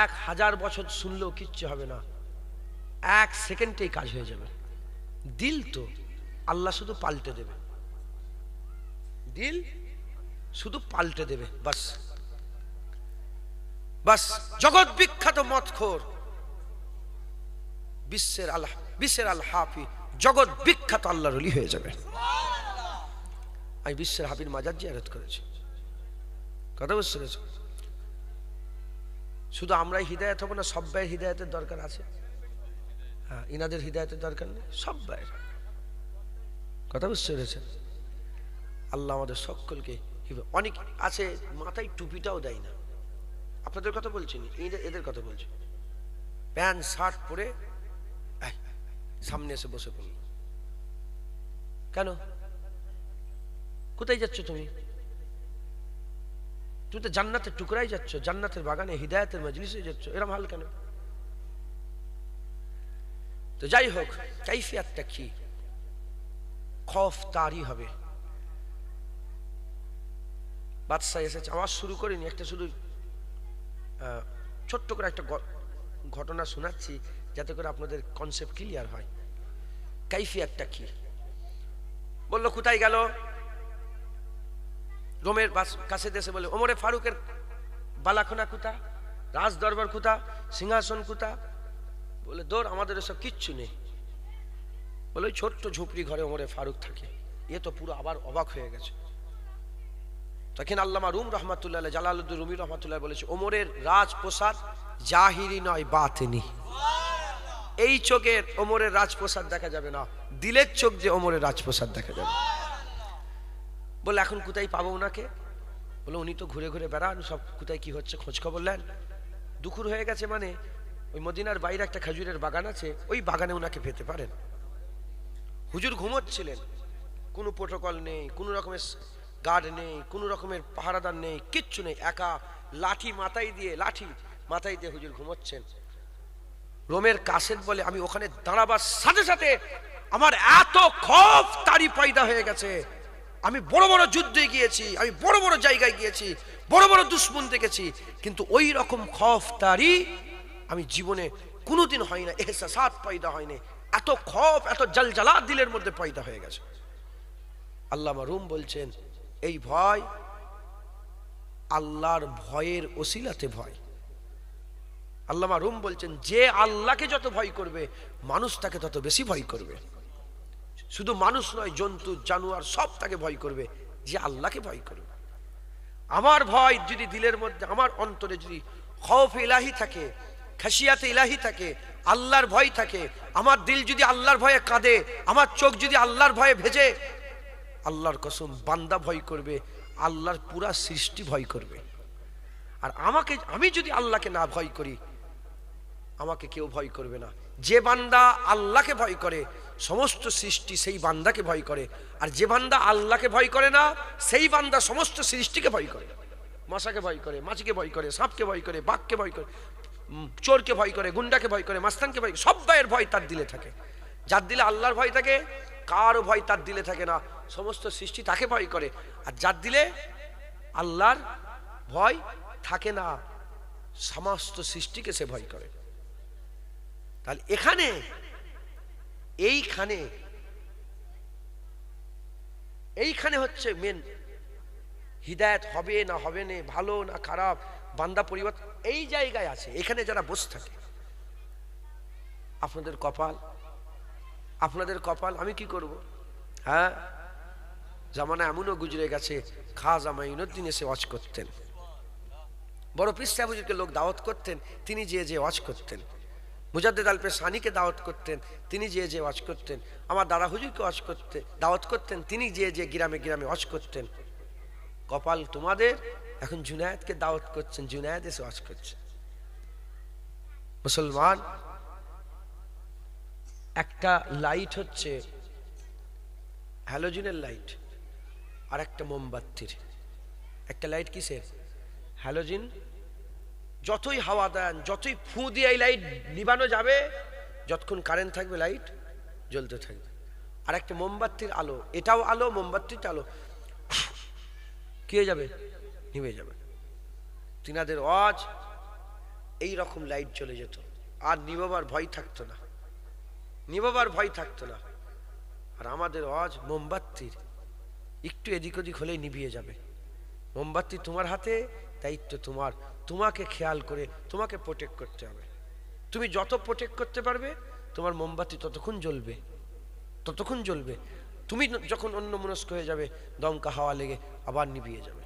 Speaker 1: 1000 বছর শুনলেও কিচ্ছু হবে না, 1 সেকেন্ডেই কাজ হয়ে যাবে। দিল তো আল্লাহ শুধু পাল্টে দেবে, দিল শুধু পাল্টে দেবে, বাস বাস। জগৎ বিখ্যাত মদখোর, বিশ্বের আল হাফি, জগৎ বিখ্যাত আল্লাহর ওলি হয়ে যাবে। আমি বিশ্বের হাফির মাজার জিয়ারত করেছি, কথা বুঝতে পেরেছি? শুধু আমরাই হিদায়ত হবো না, সব ভাইয়ের হিদায়তের দরকার আছে। হ্যাঁ, ইনাদের হিদায়তের দরকার নেই, সব ভাইয়ের, কথা বুঝতে পেরেছেন? আল্লাহ আমাদের সকলকে, অনেক আছে মাথায় টুপিটাও দেয় না, আপনাদের কথা বলছি না, এদের কথা বলছি। প্যান্ট শার্ট পরে সামনে এসে বসে পড়ল, কেন? কোথায় যাচ্ছ তুমি? তুমি তো জান্নাতের টুকরাই যাচ্ছ, জান্নাতের বাগানে হিদায়াতের মজলিসে যাচ্ছ, এরকম হাল কেন? তো যাই হোক, কাইফিয়াতটা কি? খৌফ তারি হবে। বাদশা এসেছে, আওয়াজ শুরু করিনি, একটা শুধু ছোট্ট করে একটা ঘটনা শোনাচ্ছি যাতে করে আপনাদের কনসেপ্ট ক্লিয়ার হয়। কাইফিয়াতটা কি? বলল কোথায় গেল? রোমের কাছে দেশে বলে ওমরে ফারুকের বালাখানা কোথা, রাজ দরবার কোথা, সিংহাসন কোথা? বলে দৌড়, আমাদের এসব কিচ্ছু নেই। বলে ওই ছোট্ট ঝুপড়ি ঘরে ওমরে ফারুক থাকে। এ তো পুরো আবার অবাক হয়ে গেছে। তখন আল্লামা রুম রহমাতুল্লাহ, জালালউদ্দিন রুমি রহমাতুল্লাহ বলেছে ওমরের রাজপ্রসাদ জাহিরি নয় বাতিনি। এই চোখের ওমরের রাজপ্রসাদ দেখা যাবে না, দিলের চোখ যে ওমরের রাজপ্রসাদ দেখা যাবে। বলে এখন কোথায় পাবো ওনাকে? বলে উনি তো ঘুরে ঘুরে বেড়ান, সব কোথায় কি হচ্ছে খোঁজ খবর নেন। দুপুর হয়ে গেছে মানে ওই মদিনার বাইরে একটা খেজুরের বাগান আছে, ওই বাগানে ওনাকে পেতে পারেন। হুজুর ঘুমোচ্ছিলেন, কোনো প্রোটোকল নেই, কোনো রকমের গার্ড নেই, কোনো রকমের পাহারাদার নেই, কিচ্ছু নেই, একা লাঠি মাথায় দিয়ে হুজুর ঘুমোচ্ছেন। রোমের কাসেদ বলে আমি ওখানে দাঁড়াবার সাথে সাথে আমার এত খৌফ তারি পয়দা হয়ে গেছে। আমি বড় বড় যুদ্ধে গিয়েছি, আমি বড় বড় জায়গায় গিয়েছি, বড় বড় দুশ্মন দেখেছি, কিন্তু ওই রকম খৌফ তারি আমি জীবনে কোনোদিন হয় না, এহসাসাত পয়দা হয়নি। এত খৌফ, এত জলজলা দিলের মধ্যে পয়দা হয়ে গেছে। আল্লামা রুম বলছেন এই ভয় আল্লাহর ভয়ের ওসিলাতে ভয়। আল্লামা রুম বলছেন যে আল্লাহকে যত ভয় করবে মানুষ তাকে তত বেশি ভয় করবে। শুধু মানুষ নয়, জন্তু জানোয়ার সব তাকে ভয় করবে যে আল্লাহকে ভয় করবে। আমার ভয় যদি দিলের মধ্যে, আমার অন্তরে যদি খৌফ ইলাহি থাকে, খাশিয়াতে ইলাহি থাকে, আল্লাহর ভয় থাকে, আমার দিল যদি আল্লাহর ভয়ে কাঁদে, আমার চোখ যদি আল্লাহর ভয়ে ভেজে, আল্লাহর কসম বান্দা ভয় করবে, আল্লাহর পুরা সৃষ্টি ভয় করবে। আর আমি যদি আল্লাহকে না ভয় করি, আমাকে কেউ ভয় করবে না। যে বান্দা আল্লাহকে ভয় করে সমস্ত সৃষ্টি সেই বান্দাকে ভয় করে, আর যে বান্দা আল্লাহকে ভয় করে না সেই বান্দা সমস্ত সৃষ্টিকে ভয় করে। মশাকে ভয় করে, মাছিকে ভয় করে, সাপকে ভয় করে, বাঘকে ভয় করে, চোরকে ভয় করে, গুন্ডাকে ভয় করে, মাস্তানকে ভয় করে। সবাইয়ের ভয় তার দিলে থাকে। যার দিলে আল্লাহর ভয় থাকে, কারো ভয় তার দিলে থাকে না, সমস্ত সৃষ্টি তাকে ভয় করে। আর যার দিলে আল্লাহর ভয় থাকে না, সমস্ত সৃষ্টিকে সে ভয় করে। তাহলে এইখানে হচ্ছে মেন হিদায়াত হবে না হবে না, ভালো না খারাপ, বান্দা পরিবর্তন এই জায়গায় আছে। এখানে যারা বসে থাকে, আপনাদের কপাল, আমি কি করব? হ্যাঁ, জামানা এমনও গুজরে গেছে, খাজা মাইনুদ্দিন এসে ওয়াজ করতেন, বড় পীর সাহেব হুজুরকে লোক দাওয়াত করতেন, তিনি যে ওয়াজ করতেন। মুজাদ্দেদ আলপে সানিকে দাওয়াত করতেন, তিনি যে ওয়াজ করতেন। আমার দাদা হুজুরকে দাওয়াত করতেন, তিনি যে গ্রামে গ্রামে ওয়াজ করতেন। কপাল তোমাদের, এখন জুনায়েদকে দাওয়াত করছেন, জুনায়েদ এসে ওয়াজ করছেন। মুসলমান, একটা লাইট হচ্ছে হ্যালোজিনের লাইট, আর একটা মোমবাতির। একটা লাইট কিসের? হ্যালোজিন। যতই হাওয়া দেন, যতই ফু দিয়ে এই লাইট নিবানো যাবে, যতক্ষণ কারেন্ট থাকবে লাইট জ্বলতে থাকবে। আর একটা মোমবাতির আলো, এটাও আলো, মোমবাতিটা আলো, কি হয়ে যাবে? নিভে যাবে। তিনাদের ওয়াজ এই রকম লাইট জ্বলে যেত, আর নিভাবার ভয় থাকতো না। আর আমাদের ওয়াজ মোমবাতির, একটু এদিক ওদিক হলেই নিভিয়ে যাবে। মোমবাতি তোমার হাতে, দায়িত্ব তোমাকে খেয়াল করে তোমাকে প্রোটেক্ট করতে হবে। তুমি যত প্রোটেক্ট করতে পারবে, তোমার মোমবাতি ততক্ষণ জ্বলবে। তুমি যখন অন্যমনস্ক হয়ে যাবে, দমকা হাওয়া লেগে আবার নিভিয়ে যাবে।